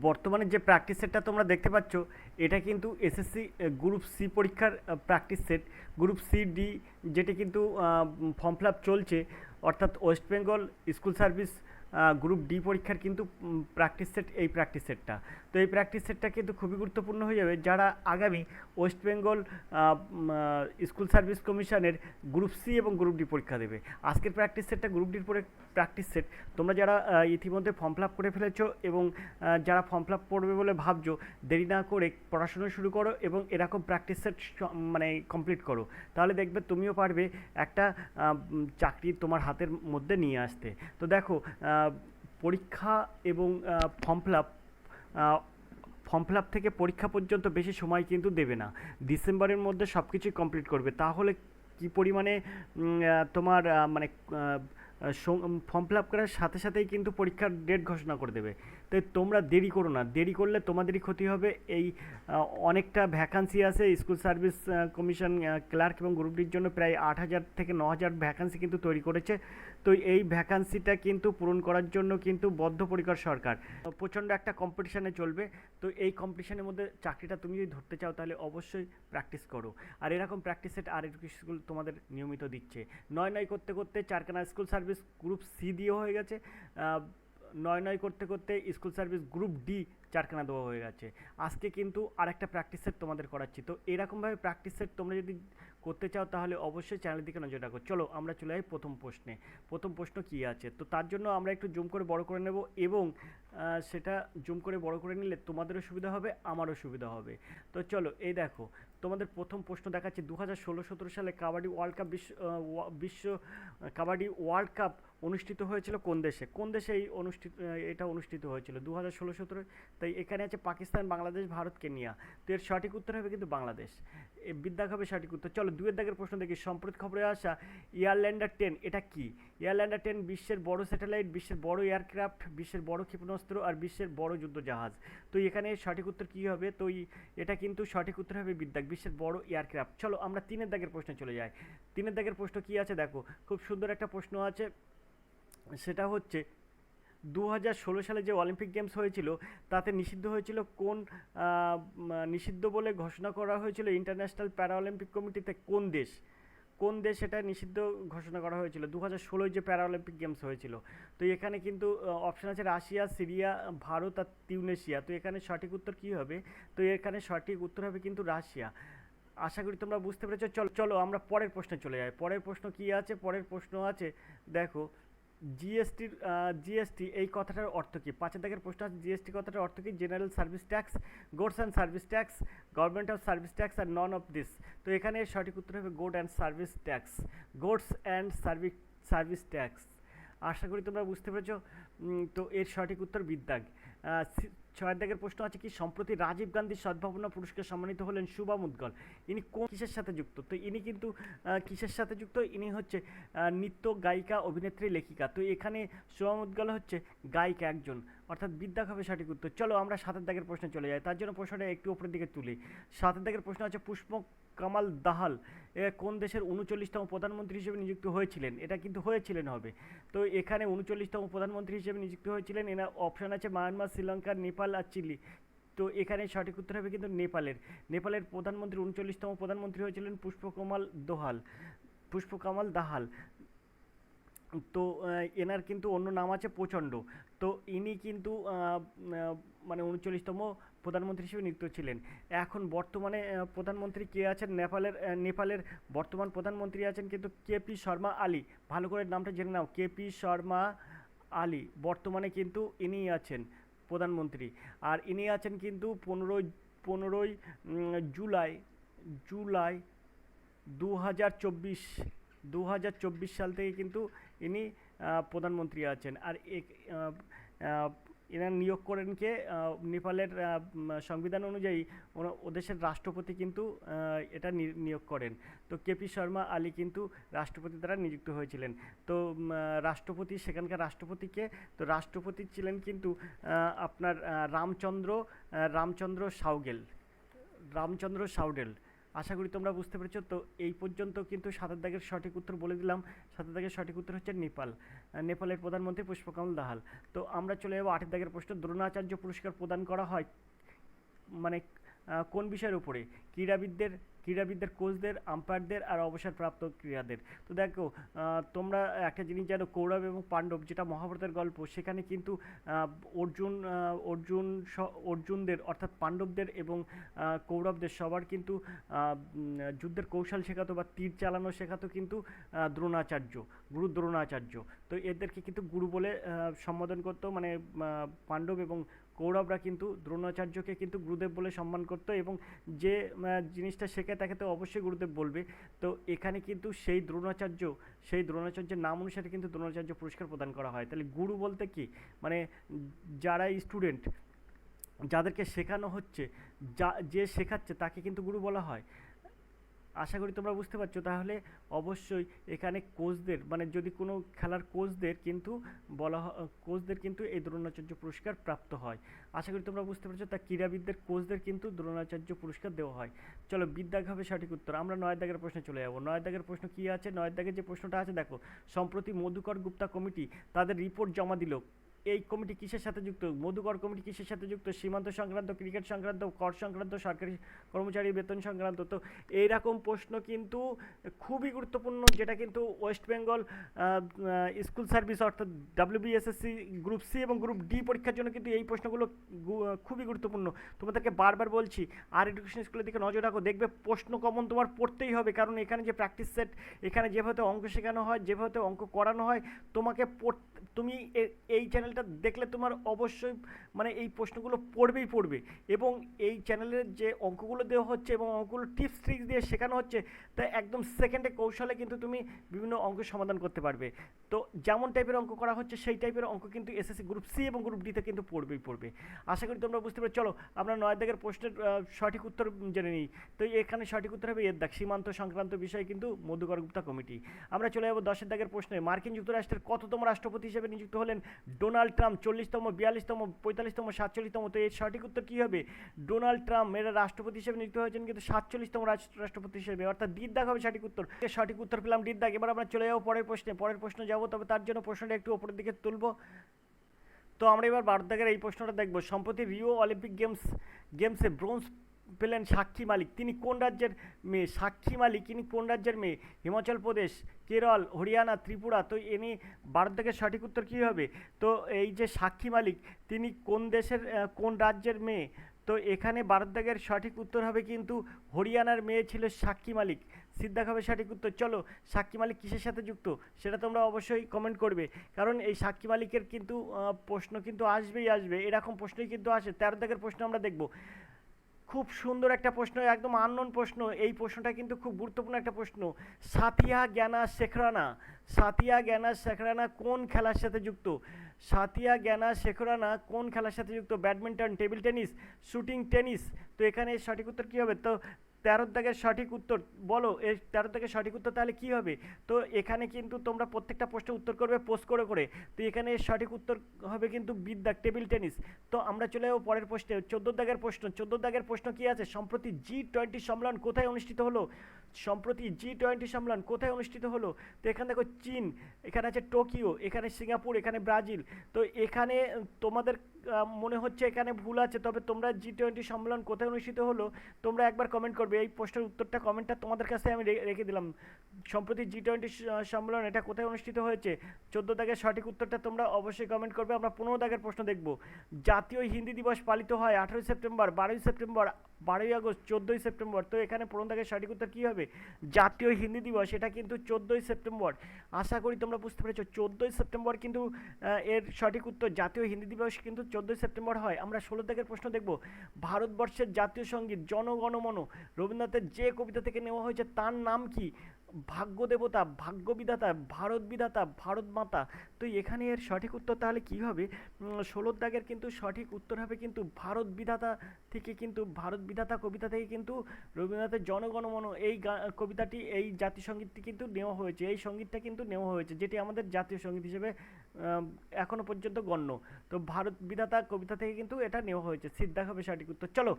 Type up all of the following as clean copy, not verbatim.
বর্তমানে যে প্র্যাকটিস সেটটা তোমরা দেখতে পাচ্ছ, এটা কিন্তু এসএসসি গ্রুপ সি পরীক্ষার practice set. Group C D যেটি কিন্তু ফর্ম ফিল আপ চলছে, অর্থাৎ West Bengal school service group D পরীক্ষার কিন্তু প্র্যাকটিস সেট এই প্র্যাকটিস সেটটা। তো এই প্র্যাকটিস সেটটা কিন্তু খুবই গুরুত্বপূর্ণ হয়ে যাবে যারা আগামী ওয়েস্ট বেঙ্গল স্কুল সার্ভিস কমিশনের গ্রুপ সি এবং গ্রুপ ডি পরীক্ষা দেবে। আজকের প্র্যাকটিস সেটটা গ্রুপ ডির পরে প্র্যাকটিস সেট। তোমরা যারা ইতিমধ্যে ফর্ম ফিল আপ করে ফেলেছো এবং যারা ফর্ম ফিল আপ করবে বলে ভাবছো, দেরি না করে পড়াশোনা শুরু করো এবং এরকম প্র্যাকটিস সেট মানে কমপ্লিট করো। তাহলে দেখবে তুমিও পারবে একটা চাকরি তোমার হাতের মধ্যে নিয়ে আসতে। তো দেখো, পরীক্ষা এবং form fill up form fill up থেকে পরীক্ষা পর্যন্ত বেশি সময় কিন্তু দেবে না। ডিসেম্বরের মধ্যে সব কিছুই কমপ্লিট করবে। তাহলে কী পরিমাণে তোমার মানে ফর্ম ফিল আপ করার সাথে সাথেই কিন্তু পরীক্ষার ডেট ঘোষণা করে দেবে। তাই তোমরা দেরি করো না, দেরি করলে তোমাদেরই ক্ষতি হবে। এই অনেকটা ভ্যাকান্সি আছে স্কুল সার্ভিস কমিশন ক্লার্ক এবং গ্রুপ ডির জন্য, প্রায় 8,000 থেকে 9,000 ভ্যাকান্সি কিন্তু তৈরি করেছে। তো এই ভ্যাকান্সিটা কিন্তু পূরণ করার জন্য কিন্তু বদ্ধপরিকর সরকার। প্রচণ্ড একটা কম্পিটিশানে চলবে। তো এই কম্পিটিশানের মধ্যে চাকরিটা তুমি যদি ধরতে চাও তাহলে অবশ্যই প্র্যাকটিস করো। আর এরকম প্র্যাকটিস সেট আর স্কুল তোমাদের নিয়মিত দিচ্ছে। নয় নয় করতে করতে চারখানা স্কুল সার্ভিস গ্রুপ সি দিয়ে হয়ে গেছে, নয় নয় করতে করতে স্কুল সার্ভিস গ্রুপ ডি চারখানা দেওয়া হয়ে গেছে। আজকে কিন্তু আর একটা প্র্যাকটিস সেট তোমাদের করাচ্ছি। তো এরকমভাবে প্র্যাকটিস সেট তোমরা যদি করতে চাও তাহলে অবশ্যই চ্যানেলের দিকে নজর রাখো। চলো আমরা চলে যাই প্রথম প্রশ্নে। প্রথম প্রশ্ন কী আছে, তো তার জন্য আমরা একটু জুম করে বড় করে নেব এবং সেটা জুম করে বড় করে নিলে তোমাদেরও সুবিধা হবে, আমারও সুবিধা হবে। তো চলো, এই দেখো তোমাদের প্রথম প্রশ্ন দেখাচ্ছি। 2016-17 সালে কাবাডি ওয়ার্ল্ড কাপ বিশ্ব কাবাডি ওয়ার্ল্ড কাপ অনুষ্ঠিত হয়েছিল কোন দেশে? কোন দেশে এটা অনুষ্ঠিত হয়েছিল 2016-17? তাই এখানে আছে পাকিস্তান, বাংলাদেশ, ভারত, কেনিয়া। তো এর সঠিক উত্তর হবে কিন্তু বাংলাদেশ। বিদ্যাক হবে সঠিক উত্তর। চলো দুয়ের দাগের প্রশ্ন দেখি। সম্প্রতি খবরে আসা এয়ারল্যান্ডার 10 এটা কি? এয়ারল্যান্ডার 10 বিশ্বের বড় স্যাটেলাইট, বিশ্বের বড় এয়ারক্রাফট, বিশ্বের বড় ক্ষেপণাস্ত্র আর বিশ্বের বড় যুদ্ধজাহাজ। তো এখানে সঠিক উত্তর কী হবে? তো এটা কিন্তু সঠিক উত্তর হবে বিদ্যাক, বিশ্বের বড় এয়ারক্রাফট। চলো আমরা তিনের দাগের প্রশ্নে চলে যাই। তিনের দাগের প্রশ্ন কী আছে দেখো, খুব সুন্দর একটা প্রশ্ন আছে। সেটা হচ্ছে 2016 সালে যে অলিম্পিক গেমস হয়েছিল তাতে নিষিদ্ধ হয়েছিল কোন নিষিদ্ধ বলে ঘোষণা করা হয়েছিল ইন্টারন্যাশনাল প্যারা অলিম্পিক কমিটিতে কোন দেশ? কোন দেশ এটা নিষিদ্ধ ঘোষণা করা হয়েছিল 2016 যে প্যারা অলিম্পিক গেমস হয়েছিল? তো এখানে কিন্তু অপশান আছে রাশিয়া, সিরিয়া, ভারত আর তিউনেশিয়া। তো এখানে সঠিক উত্তর কী হবে? তো এখানে সঠিক উত্তর হবে কিন্তু রাশিয়া। আশা করি তোমরা বুঝতে পেরেছো। চলো চলো আমরা পরের প্রশ্নে চলে যাই। পরের প্রশ্ন কী আছে? পরের প্রশ্ন আছে দেখো, জিএসটি এই কথাটার অর্থ কী? 5 দাগের প্রশ্ন আছে, জিএসটি কথাটার অর্থ কী? General service tax, goods and service tax, government of service tax আর নন অফ দিস। তো এখানে সঠিক উত্তর হবে good and service tax, goods and service tax. আশা করি তোমরা বুঝতে পেরেছো। তো এর সঠিক উত্তর বিদ্যাগ। 6 দাগের প্রশ্ন আছে কি? সম্প্রতি রাজীব গান্ধী সদ্ভাবনা পুরস্কার সম্মানিত হলেন শুভা মুদগল। ইনি কোন কিসের সাথে যুক্ত? তো ইনি কিন্তু কিসের সাথে যুক্ত? ইনি হচ্ছে নৃত্য গায়িকা, অভিনেত্রী, লেখিকা। তো এখানে শুভা মুদগল হচ্ছে গায়িকা একজন, অর্থাৎ বিদ্যাগ হবে সঠিক উত্তর। চলো আমরা 7 দাগের প্রশ্নে চলে যাই। তার জন্য প্রশ্নটা একটু উপরের দিকে তুলি। 7 দাগের প্রশ্ন আছে, পুষ্প কামাল দাহাল কোন দেশের 39তম প্রধানমন্ত্রী হিসেবে নিযুক্ত হয়েছিলেন? এটা কিন্তু হয়েছিলেন হবে। তো এখানে 39তম প্রধানমন্ত্রী হিসেবে নিযুক্ত হয়েছিলেন। এনার অপশান আছে মায়ানমার, শ্রীলঙ্কা, নেপাল আর চিলি। তো এখানে সঠিক উত্তর হবে কিন্তু নেপালের প্রধানমন্ত্রী 39তম প্রধানমন্ত্রী হয়েছিলেন পুষ্পকামাল দাহাল। তো এনার কিন্তু অন্য নাম আছে প্রচণ্ড। তো ইনি কিন্তু মানে 39তম প্রধানমন্ত্রী হিসেবে নিযুক্ত ছিলেন। এখন বর্তমানে প্রধানমন্ত্রী কে আছেন? নেপালের বর্তমান প্রধানমন্ত্রী আছেন কিন্তু কেপি শর্মা আলী। ভালো করে নামটা জেনে নাও, কেপি শর্মা আলী বর্তমানে কিন্তু ইনি আছেন প্রধানমন্ত্রী। আর ইনি আছেন কিন্তু পনেরোই জুলাই 2024 সাল থেকে কিন্তু ইনি প্রধানমন্ত্রী আছেন। আর এনার নিয়োগ করেন কে? নেপালের সংবিধান অনুযায়ী ও দেশের রাষ্ট্রপতি কিন্তু এটা নিয়োগ করেন। তো কেপি শর্মা আলী কিন্তু রাষ্ট্রপতি দ্বারা নিযুক্ত হয়েছিলেন। তো রাষ্ট্রপতি, সেখানকার রাষ্ট্রপতিকে, তো রাষ্ট্রপতি ছিলেন কিন্তু আপনার রামচন্দ্র সাউগেল। আশা করি তোমরা বুঝতে পেরেছো। তো এই পর্যন্ত কিন্তু 7 দাগের সঠিক উত্তর বলে দিলাম। 7 দাগের সঠিক উত্তর হচ্ছে নেপাল। নেপালের প্রধানমন্ত্রী পুষ্পকমল দাহাল। তো আমরা চলে যাবো 8 দাগের প্রশ্ন। দ্রোণাচার্য পুরস্কার প্রদান করা হয় মানে কোন বিষয়ের উপরে? ক্রীড়াবিদদের, কোচদের, আম্পায়ারদের আর অবসরপ্রাপ্ত ক্রীড়াদের। তো দেখো তোমরা একটা জিনিস জানো, কৌরব এবং পাণ্ডব যেটা মহাভারতের গল্প, সেখানে কিন্তু অর্জুন অর্জুনদের অর্থাৎ পাণ্ডবদের এবং কৌরবদের সবার কিন্তু যুদ্ধের কৌশল শেখাতো বা তীর চালানো শেখাতো কিন্তু দ্রোণাচার্য, গুরু দ্রোণাচার্য। তো এদেরকে কিন্তু গুরু বলে সম্বোধন করতো, মানে পাণ্ডব এবং কৌরবরা কিন্তু দ্রোণাচার্যকে কিন্তু গুরুদেব বলে সম্মান করতো, এবং যে জিনিসটা শেখায় তাকে তো অবশ্যই গুরুদেব বলবে। তো এখানে কিন্তু সেই দ্রোণাচার্যের নাম অনুসারে কিন্তু দ্রোণাচার্য পুরস্কার প্রদান করা হয়। তাহলে গুরু বলতে কি, মানে যারা স্টুডেন্ট, যাদেরকে শেখানো হচ্ছে, যে শেখাচ্ছে তাকে কিন্তু গুরু বলা হয়। আশা করি তোমরা বুঝতে পারছো। তাহলে অবশ্যই এখানে কোচদের, মানে যদি কোনো খেলার কোচদের কিন্তু কোচদের কিন্তু এই দ্রোণাচার্য পুরস্কার প্রাপ্ত হয়। আশা করি তোমরা বুঝতে পারছো। তা ক্রীড়াবিদদের, কোচদের কিন্তু দ্রোণাচার্য পুরস্কার দেওয়া হয়। চলো বিদ্যাগ হবে সঠিক উত্তর। আমরা 9 দাগের প্রশ্নে চলে যাবো। 9 দাগের প্রশ্ন কী আছে? 9 দাগের যে প্রশ্নটা আছে দেখো, সম্প্রতি মধুকর গুপ্তা কমিটি তাদের রিপোর্ট জমা দিল। এই কমিটি কিসের সাথে যুক্ত? মধুকর কমিটি কিসের সাথে যুক্ত? সীমান্ত সংক্রান্ত, ক্রিকেট সংক্রান্ত, কর সংক্রান্ত, সরকারি কর্মচারী বেতন সংক্রান্ত। তো এইরকম প্রশ্ন কিন্তু খুবই গুরুত্বপূর্ণ, যেটা কিন্তু ওয়েস্ট বেঙ্গল স্কুল সার্ভিস অর্থাৎ WBSSC গ্রুপ সি এবং গ্রুপ ডি পরীক্ষার জন্য কিন্তু এই প্রশ্নগুলো খুবই গুরুত্বপূর্ণ। তোমাদেরকে বারবার বলছি, আর এডুকেশন স্কুলের দিকে নজর রাখো, দেখবে প্রশ্ন কমন তোমার পড়তেই হবে। কারণ এখানে যে প্র্যাকটিস সেট, এখানে যেভাবে অঙ্ক শেখানো হয়, যেভাবে অঙ্ক করানো হয়, তোমাকে তুমি এই চ্যানেলটা দেখলে তোমার অবশ্যই মানে এই প্রশ্নগুলো পড়বে। এবং এই চ্যানেলের যে অঙ্কগুলো দেওয়া হচ্ছে এবং অঙ্কগুলো টিপস ট্রিক্স দিয়ে শেখানো হচ্ছে, তাই একদম সেকেন্ডে কৌশলে কিন্তু তুমি বিভিন্ন অঙ্ক সমাধান করতে পারবে। তো যেমন টাইপের অঙ্ক করা হচ্ছে সেই টাইপের অঙ্ক কিন্তু SSC গ্রুপ সি এবং গ্রুপ ডিতে কিন্তু পড়বে। আশা করি তোমরা বুঝতে পারো। চলো আমরা 9 দাগের প্রশ্নের সঠিক উত্তর জেনে নিই। তো এখানে সঠিক উত্তর হবে এর দাগ, সীমান্ত সংক্রান্ত বিষয় কিন্তু মধুকর গুপ্তা কমিটি। আমরা চলে যাবো 10 দাগের প্রশ্নে। মার্কিন যুক্তরাষ্ট্রের কততম রাষ্ট্রপতি হিসেবে নিযুক্ত হলেন ডোনাল্ড ট্রাম্প? 40তম, 42তম, 45তম, 47তম। তো এর সঠিক উত্তর কী হবে? ডোনাল্ড ট্রাম্প এরা রাষ্ট্রপতি হিসেবে নিযুক্ত হয়েছেন কিন্তু 47তম রাষ্ট্রপতি হিসেবে, অর্থাৎ ডির দাগ হবে সঠিক উত্তর। সঠিক উত্তর পেলাম ডির দাগ। এবার আমরা চলে যাবো পরের প্রশ্নে যাবো, তবে তার জন্য প্রশ্নটা একটু উপরের দিকে তুলবো। তো আমরা এবার 12 দাগের এই প্রশ্নটা দেখবো। সম্প্রতি রিও অলিম্পিক গেমসে ব্রোঞ্জ পেলেন সাক্ষী মালিক। তিনি কোন রাজ্যের মেয়ে? সাক্ষী মালিক ইনি কোন রাজ্যের মেয়ে? হিমাচল প্রদেশ, কেরল, হরিয়ানা, ত্রিপুরা। তো ইনি 12 দাগের সঠিক উত্তর কী হবে? তো এই যে সাক্ষী মালিক, তিনি কোন দেশের কোন রাজ্যের মেয়ে? তো এখানে 12 দাগের সঠিক উত্তর হবে কিন্তু হরিয়ানার মেয়ে ছিল সাক্ষী মালিক। সিদ্ধাক হবে সঠিক উত্তর। চলো সাক্ষী মালিক কিসের সাথে যুক্ত সেটা তোমরা অবশ্যই কমেন্ট করবে, কারণ এই সাক্ষী মালিকের কিন্তু প্রশ্ন কিন্তু আসবেই, এরকম প্রশ্নই কিন্তু আসে। 13 দাগের প্রশ্ন আমরা দেখব। খুব সুন্দর একটা প্রশ্ন, একদম আননোন প্রশ্ন। এই প্রশ্নটা কিন্তু খুব গুরুত্বপূর্ণ একটা প্রশ্ন। সাথিয়া জ্ঞানা শেখরানা কোন খেলার সাথে যুক্ত? সাথিয়া জ্ঞানা শেখরানা কোন খেলার সাথে যুক্ত? Badminton, table tennis, shooting, tennis. তো এখানে সঠিক উত্তর কী হবে? তো 13 দাগের সঠিক উত্তর বলো, এর 13 দাগের সঠিক উত্তর তাহলে কী হবে? তো এখানে কিন্তু তোমরা প্রত্যেকটা প্রশ্নের উত্তর করবে পোস্ট করে। তো এখানে সঠিক উত্তর হবে কিন্তু বিদ্যাগ, টেবিল টেনিস। তো আমরা চলে যাবো পরের প্রশ্নে। 14 দাগের প্রশ্ন। 14 দাগের প্রশ্ন কী আছে? সম্প্রতি G20 সম্মেলন কোথায় অনুষ্ঠিত হলো? সম্প্রতি G20 সম্মেলন কোথায় অনুষ্ঠিত হলো? তো এখানে দেখো চীন, এখানে আছে টোকিও, এখানে সিঙ্গাপুর, এখানে ব্রাজিল। তো এখানে তোমাদের মনে হচ্ছে এখানে ভুল আছে, তবে তোমরা G20 সম্মেলন কোথায় অনুষ্ঠিত হলো তোমরা একবার কমেন্ট করবে। এই প্রশ্নের উত্তরটা কমেন্টটা তোমাদের কাছে আমি রেখে দিলাম। সম্প্রতি G20 সম্মেলন এটা কোথায় অনুষ্ঠিত হয়েছে? 14 দাগের সঠিক উত্তরটা তোমরা অবশ্যই কমেন্ট করবে। আমরা 15 দাগের প্রশ্ন দেখব। জাতীয় হিন্দি দিবস পালিত হয় 18 সেপ্টেম্বর, 12 সেপ্টেম্বর, 12 আগস্ট, 14 সেপ্টেম্বর। তো এখানে 15 দাগের সঠিক উত্তর কী হবে? জাতীয় হিন্দি দিবস এটা কিন্তু 14 সেপ্টেম্বর। আশা করি তোমরা বুঝতে পেরেছো। 14 সেপ্টেম্বর কিন্তু এর সঠিক উত্তর। জাতীয় হিন্দি দিবস কিন্তু 14 সেপ্টেম্বর হয়। আমরা 16 দাগের প্রশ্ন দেখব। ভারতবর্ষের জাতীয় সঙ্গীত জনগণমন রবীন্দ্রনাথের যে কবিতা থেকে নেওয়া হয়েছে তার নাম কি? ভাগ্য দেবতা, ভাগ্য বিধাতা, ভারত বিধাতা, ভারত মাতা। তো এখানে এর সঠিক উত্তর তাহলে কী হবে? ১৬ দাগের কিন্তু সঠিক উত্তর হবে কিন্তু ভারত বিধাতা থেকে, কিন্তু ভারত বিধাতা কবিতা থেকে কিন্তু রবীন্দ্রনাথের জনগণমন এই কবিতাটি, এই জাতীয় সঙ্গীতটি কিন্তু নেওয়া হয়েছে, এই সঙ্গীতটা কিন্তু নেওয়া হয়েছে, যেটি আমাদের জাতীয় সঙ্গীত হিসেবে এখনো পর্যন্ত গণ্য। তো ভারত বিধাতা কবিতা থেকে কিন্তু এটা নেওয়া হয়েছে, সিদ্ধা হবে সঠিক উত্তর। চলো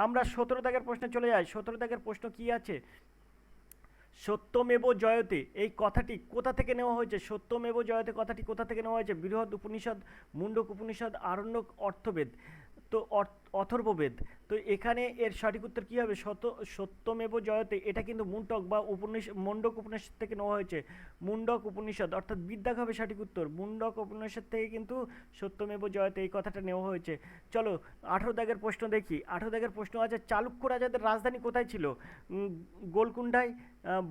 আমরা ১৭ দাগের প্রশ্নে চলে যাই। ১৭ দাগের প্রশ্ন কি আছে? সত্যমেব জয়তে এই কথাটি কোথা থেকে নেওয়া হয়েছে? সত্যমেব জয়তে কথাটি কোথা থেকে নেওয়া হয়েছে? বৃহৎ উপনিষদ, মুন্ডক উপনিষদ, আরণ্যক, অর্থবেদ। তো অথর্ববেদ। তো এখানে এর সঠিক উত্তর কী হবে? সত্যমেব জয়তে এটা কিন্তু মুন্ডক বা মুন্ডক উপনিষদ থেকে নেওয়া হয়েছে। মুন্ডক উপনিষদ অর্থাৎ বিদ্যাক হবে সঠিক উত্তর। মুন্ডক উপনিষদ থেকে কিন্তু সত্যমেব জয়তে এই কথাটা নেওয়া হয়েছে। চলো ১৮ দাগের প্রশ্ন দেখি। ১৮ দাগের প্রশ্ন আছে, চালুক্য রাজাদের রাজধানী কোথায় ছিল? গোলকুন্ডায়,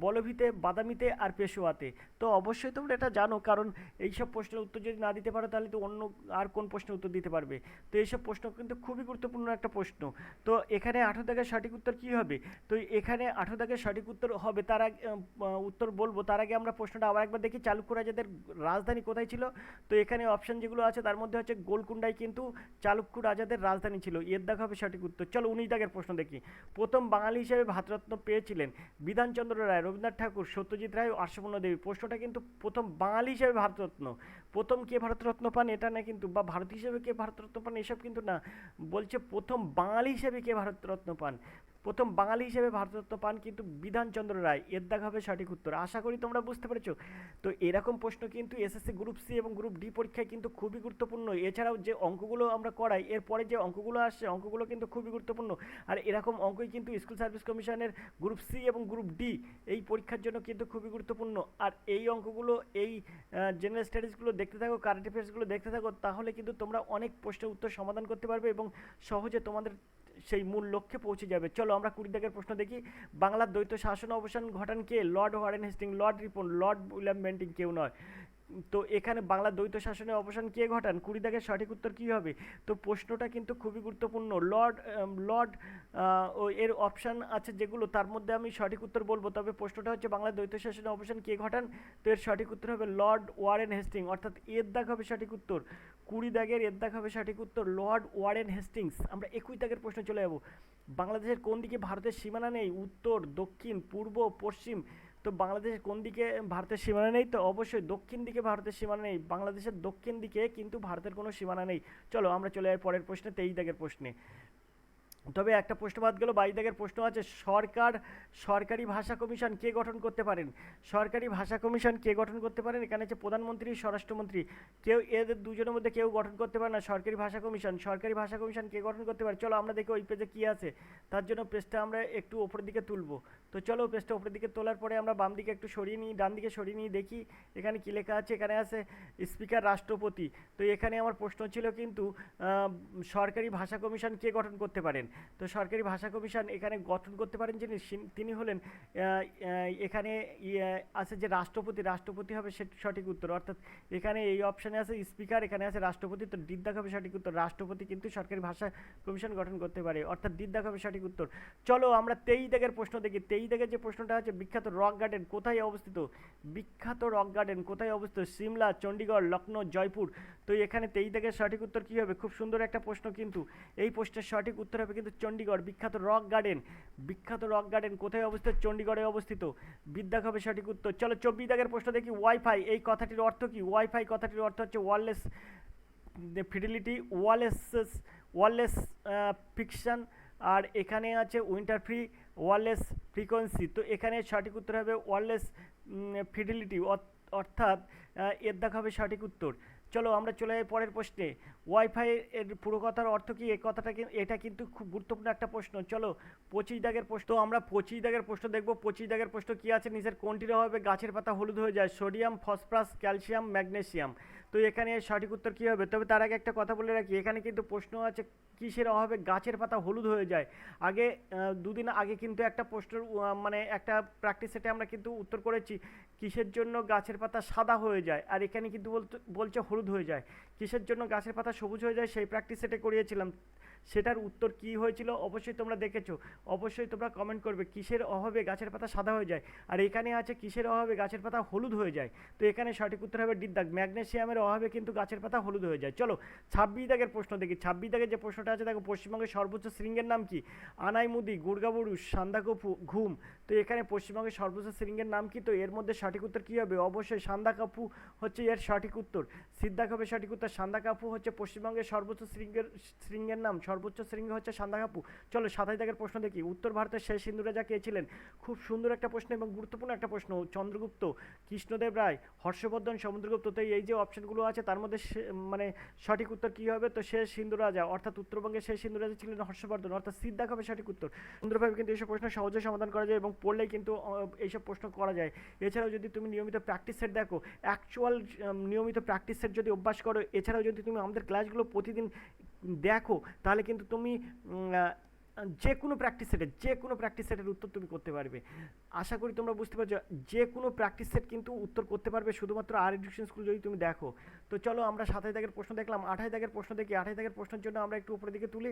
বলভিতে, বাদামিতে আর পেশোয়াতে। তো অবশ্যই তোমরা এটা জানো, কারণ এইসব প্রশ্নের উত্তর যদি না দিতে পারো তাহলে তো অন্য আর কোন প্রশ্নের উত্তর দিতে পারবে? তো এইসব প্রশ্ন কিন্তু খুবই গুরুত্বপূর্ণ একটা প্রশ্ন। তো এখানে ১৮ দাগের সঠিক উত্তর কী হবে? তো এখানে ১৮ দাগের সঠিক উত্তর হবে, তার আগে উত্তর বলবো তার আগে আমরা প্রশ্নটা আবার একবার দেখি। চালুক্য রাজাদের রাজধানী কোথায় ছিল? তো এখানে অপশান যেগুলো আছে তার মধ্যে হচ্ছে গোলকুন্ডায় কিন্তু চালুক্য রাজাদের রাজধানী ছিল, এর দাগ হবে সঠিক উত্তর। চলো ১৯ দাগের প্রশ্ন দেখি। প্রথম বাঙালি হিসেবে ভারতরত্ন পেয়েছিলেন বিধানচন্দ্র রায়, রবীন্দ্রনাথ ঠাকুর, সত্যজিৎ রায়, আশাপূর্ণা দেবী। প্রশ্নটা কিন্তু প্রথম বাঙালি হিসেবে ভারতরত্ন, প্রথম কে ভারতরত্ন পান এটা না কিন্তু, বা ভারত হিসেবে কে ভারতরত্ন পান এসব কিন্তু না, বলছে প্রথম বাঙালি হিসেবে কে ভারতরত্ন পান। প্রথম বাঙালি হিসেবে ভারতরত্ন পান কিন্তু বিধানচন্দ্র রায়, এর দাগ হবে সঠিক উত্তর। আশা করি তোমরা বুঝতে পেরেছো। তো এরকম প্রশ্ন কিন্তু এসএসসি গ্রুপ সি এবং গ্রুপ ডি পরীক্ষায় কিন্তু খুবই গুরুত্বপূর্ণ। এছাড়াও যে অঙ্কগুলো আমরা করাই এরপরে যে অঙ্কগুলো আসছে অঙ্কগুলো কিন্তু খুবই গুরুত্বপূর্ণ। আর এরকম অঙ্কই কিন্তু স্কুল সার্ভিস কমিশনের গ্রুপ সি এবং গ্রুপ ডি এই পরীক্ষার জন্য কিন্তু খুবই গুরুত্বপূর্ণ। আর এই অঙ্কগুলো, এই জেনারেল স্টাডিজগুলো দেখতে থাকো, কারেন্ট অ্যাফেয়ার্সগুলো দেখতে থাকো, তাহলে কিন্তু তোমরা অনেক প্রশ্নের উত্তর সমাধান করতে পারবে এবং সহজে তোমাদের সেই মূল লক্ষ্যে পৌঁছে যাবে। চলো আমরা ২০ দাগের প্রশ্ন দেখি। বাংলার দ্বৈত শাসন অবসান ঘটান কে? Lord Warren Hasting, Lord Ripon, Lord William Bentinck, কেউ নয়। তো এখানে বাংলার দ্বৈত শাসনের অবসান কে ঘটান? ২০ দাগের সঠিক উত্তর কী হবে? তো প্রশ্নটা কিন্তু খুবই গুরুত্বপূর্ণ। লর্ড এর অপশান আছে যেগুলো, তার মধ্যে আমি সঠিক উত্তর বলবো, তবে প্রশ্নটা হচ্ছে বাংলার দ্বৈত শাসনের অবসান কে ঘটান? তো এর সঠিক উত্তর হবে লর্ড ওয়ারেন হেস্টিং, অর্থাৎ এর দাগ হবে সঠিক উত্তর। ২০ দাগের এর দাগ হবে সঠিক উত্তর লর্ড ওয়ারেন হেস্টিংস। আমরা ২১ দাগের প্রশ্ন চলে যাব। বাংলাদেশের কোন দিকে ভারতের সীমানা নেই? উত্তর, দক্ষিণ, পূর্ব, পশ্চিম। তো বাংলাদেশের কোন দিকে ভারতের সীমানা নেই? তো অবশ্যই দক্ষিণ দিকে ভারতের সীমানা নেই। বাংলাদেশের দক্ষিণ দিকে কিন্তু ভারতের কোনো সীমানা নেই। চলো আমরা চলে যাই পরের প্রশ্নে, ২৩ দাগের প্রশ্নে। তবে একটা প্রশ্ন বাদ গেল। ২২ দাগের প্রশ্ন আছে, সরকারি ভাষা কমিশন কে গঠন করতে পারেন? সরকারি ভাষা কমিশন কে গঠন করতে পারেন? এখানে হচ্ছে প্রধানমন্ত্রী, স্বরাষ্ট্রমন্ত্রী, কেউ এদের দুজনের মধ্যে কেউ গঠন করতে পারে না সরকারি ভাষা কমিশন। সরকারি ভাষা কমিশন কে গঠন করতে পারে? চলো আমরা দেখি ওই পেজে কী আছে। তার জন্য পেজটা আমরা একটু ওপরের দিকে তুলবো। তো চলো পেজটা ওপরের দিকে তোলার পরে আমরা বাম দিকে একটু সরিয়ে নিই, ডান দিকে সরিয়ে নিই, দেখি এখানে কী লেখা আছে। এখানে আছে স্পিকার, রাষ্ট্রপতি। তো এখানে আমার প্রশ্ন ছিল কিন্তু সরকারি ভাষা কমিশন কে গঠন করতে পারেন? তো সরকারি ভাষা কমিশন এখানে গঠন করতে পারেন যিনি, তিনি হলেন এখানে আছে যে রাষ্ট্রপতি হবে সঠিক উত্তর। অর্থাৎ এখানে এই অপশানে আছে স্পিকার, এখানে আছে রাষ্ট্রপতি। তো দিদ্দাক হবে সঠিক উত্তর। রাষ্ট্রপতি কিন্তু সরকারি ভাষা কমিশন গঠন করতে পারে, অর্থাৎ দিদ্দাক হবে সঠিক উত্তর। চলো আমরা ২৩ দাগের প্রশ্ন দেখি। ২৩ দাগের যে প্রশ্নটা আছে, বিখ্যাত রক গার্ডেন কোথায় অবস্থিত? বিখ্যাত রক গার্ডেন কোথায় অবস্থিত? সিমলা, চণ্ডীগড়, লখনৌ, জয়পুর। তো এখানে ২৩ দাগের সঠিক উত্তর কী হবে? খুব সুন্দর একটা প্রশ্ন কিন্তু, এই প্রশ্নের সঠিক উত্তর হবে কিন্তু চণ্ডীগড়। বিখ্যাত রক গার্ডেন কোথায় অবস্থিত? চণ্ডীগড়ে অবস্থিত। বিদ্যাক হবে সঠিক উত্তর। চলো ২৪ দাগের প্রশ্ন দেখি। ওয়াইফাই এই কথাটির অর্থ কি? ওয়াইফাই কথাটির অর্থ হচ্ছে ওয়্যারলেস ফিডিলিটি, ওয়্যারলেস ফিকশন, আর এখানে আছে উইন্টার ফ্রি, ওয়্যারলেস ফ্রিকোয়েন্সি। তো এখানে সঠিক উত্তর হবে ওয়্যারলেস ফিডিলিটি, অর্থাৎ এর দাগ হবে সঠিক উত্তর। চলো আমরা চলে যাই পরের প্রশ্নে। ওয়াইফাই এর পুরো কথার অর্থ কি? এই কথাটা এটা কিন্তু খুব গুরুত্বপূর্ণ একটা প্রশ্ন। চলো ২৫ দাগের প্রশ্ন, আমরা ২৫ দাগের প্রশ্ন দেখব। ২৫ দাগের প্রশ্ন কি আছে? নিচের কোনটির অভাবে গাছের পাতা হলুদ হয়ে যায়? Sodium, phosphorus, calcium, magnesium. তো এখানে সঠিক উত্তর কী হবে? তবে তার আগে একটা কথা বলে রাখি, এখানে কিন্তু প্রশ্ন আছে কিসের অভাবে গাছের পাতা হলুদ হয়ে যায়। আগে দুদিন আগে কিন্তু একটা প্রশ্নের মানে একটা প্র্যাকটিস সেটে আমরা কিন্তু উত্তর করেছি কিসের জন্য গাছের পাতা সাদা হয়ে যায়, আর এখানে কিন্তু বলছে হলুদ হয়ে যায়। কিসের জন্য গাছের পাতা সবুজ হয়ে যায় সেই প্র্যাকটিস সেটে করিয়েছিলাম, সেটার উত্তর কি হয়েছিল অবশ্যই তোমরা দেখেছো, অবশ্যই তোমরা কমেন্ট করবে কিসের অভাবে গাছের পাতা সাদা হয়ে যায়। আর এখানে আছে কিসের অভাবে গাছের পাতা হলুদ হয়ে যায়। তো এখানে সঠিক উত্তর হবে ডি দাগ, ম্যাগনেসিয়ামের অভাবে কিন্তু গাছের পাতা হলুদ হয়ে যায়। চলো 26 দাগের প্রশ্ন দেখি। 26 দাগের যে প্রশ্নটা আছে দেখো, পশ্চিমবঙ্গের সর্বোচ্চ শৃঙ্গের নাম কি? আনাইমুদি, গুড়গাবুরু, সান্দাকফু, ঘুম। তো এখানে পশ্চিমবঙ্গের সর্বোচ্চ শৃঙ্গের নাম কি? তো এর মধ্যে সঠিক উত্তর কী হবে? অবশ্যই সান্দাকফু হচ্ছে এর সঠিক উত্তর। সিদ্ধাক হবে সঠিক উত্তর। সান্দাকফু হচ্ছে পশ্চিমবঙ্গের সর্বোচ্চ শৃঙ্গের নাম, সর্বোচ্চ শৃঙ্গ হচ্ছে সান্দাকফু। চলো 27 দাগের প্রশ্ন দেখি। উত্তর ভারতের শেষ হিন্দু রাজা কে ছিলেন? খুব সুন্দর একটা প্রশ্ন এবং গুরুত্বপূর্ণ একটা প্রশ্ন। চন্দ্রগুপ্ত, কৃষ্ণদেব রায়, হর্ষবর্ধন, সমুদ্রগুপ্ত। তো এই যে অপশনগুলো আছে তার মধ্যে মানে সঠিক উত্তর কী হবে? তো শেষ হিন্দু রাজা অর্থাৎ উত্তরবঙ্গের শেষ হিন্দু রাজা ছিলেন হর্ষবর্ধন, অর্থাৎ সিদ্ধাক হবে সঠিক উত্তর। সুন্দরভাবে কিন্তু এইসব প্রশ্ন সহজে সমাধান করা যায় এবং পড়লেই কিন্তু এইসব প্রশ্ন করা যায়। এছাড়াও যদি তুমি নিয়মিত প্র্যাকটিস সেট দেখো, অ্যাকচুয়াল নিয়মিত প্র্যাকটিস সেট যদি অভ্যাস করো, এছাড়াও যদি তুমি আমাদের ক্লাসগুলো প্রতিদিন দেখো, তাহলে কিন্তু তুমি যে কোনো প্র্যাকটিস সেটের উত্তর তুমি করতে পারবে। আশা করি তোমরা বুঝতে পারছো, যে কোনো প্র্যাকটিস সেট কিন্তু উত্তর করতে পারবে শুধুমাত্র আর এডুকেশন স্কুল যদি তুমি দেখো। তো চলো আমরা 27 দাগের প্রশ্ন দেখলাম। 28 দাগের প্রশ্ন দেখি। 28 দাগের প্রশ্নের জন্য আমরা একটু উপরের দিকে তুলি।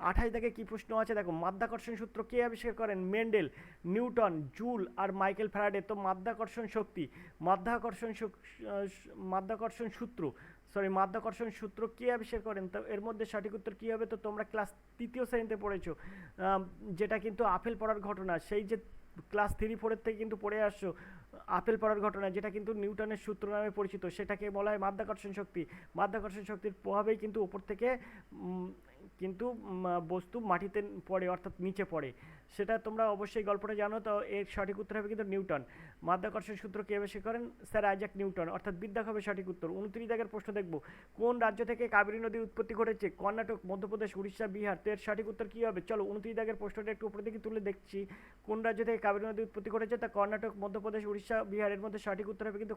28 দাগে কী প্রশ্ন আছে দেখো, মাধ্যাকর্ষণ সূত্র কে আবিষ্কার করেন? মেন্ডেল, নিউটন, জুল আর মাইকেল ফ্যারাডে। তো মাধ্যাকর্ষণ সূত্র কে আবিষ্কার করেন? তো এর মধ্যে সঠিক উত্তর কী হবে? তো তোমরা ক্লাস 3য় শ্রেণীতে পড়েছো, যেটা কিন্তু আপেল পড়ার ঘটনা, সেই যে ক্লাস 3-4 থেকে কিন্তু পড়ে আসছো আপেল পড়ার ঘটনা, যেটা কিন্তু নিউটনের সূত্র নামে পরিচিত, সেটাকে বলা হয় মাধ্যাকর্ষণ শক্তি। মাধ্যাকর্ষণ শক্তির প্রভাবেই কিন্তু ওপর থেকে কিন্তু বস্তু মাটিতে পড়ে, অর্থাৎ নিচে পড়ে। সেটা তোমরা অবশ্যই গল্পটা জানো। তো এর সঠিক উত্তর হবে কিন্তু নিউটন। মাধ্যাকর্ষণ সূত্র কে আবিষ্কার করেন? স্যার আইজ্যাক নিউটন, অর্থাৎ বিদ্যাক হবে সঠিক উত্তর। 29 দাগের প্রশ্ন দেখব, কোন রাজ্য থেকে কাবেরী নদীর উৎপত্তি ঘটেছে? কর্ণাটক, মধ্যপ্রদেশ, উড়িষ্যা, বিহার। তো এর সঠিক উত্তর কী হবে? চলো 29 দাগের প্রশ্নটা একটু উপরে দিকে তুলে দেখছি। কোন রাজ্য থেকে কাবেরী নদীর উৎপত্তি ঘটেছে? তা কর্ণাটক, মধ্যপ্রদেশ, উড়িষ্যা, বিহারের মধ্যে সঠিক উত্তর হবে কিন্তু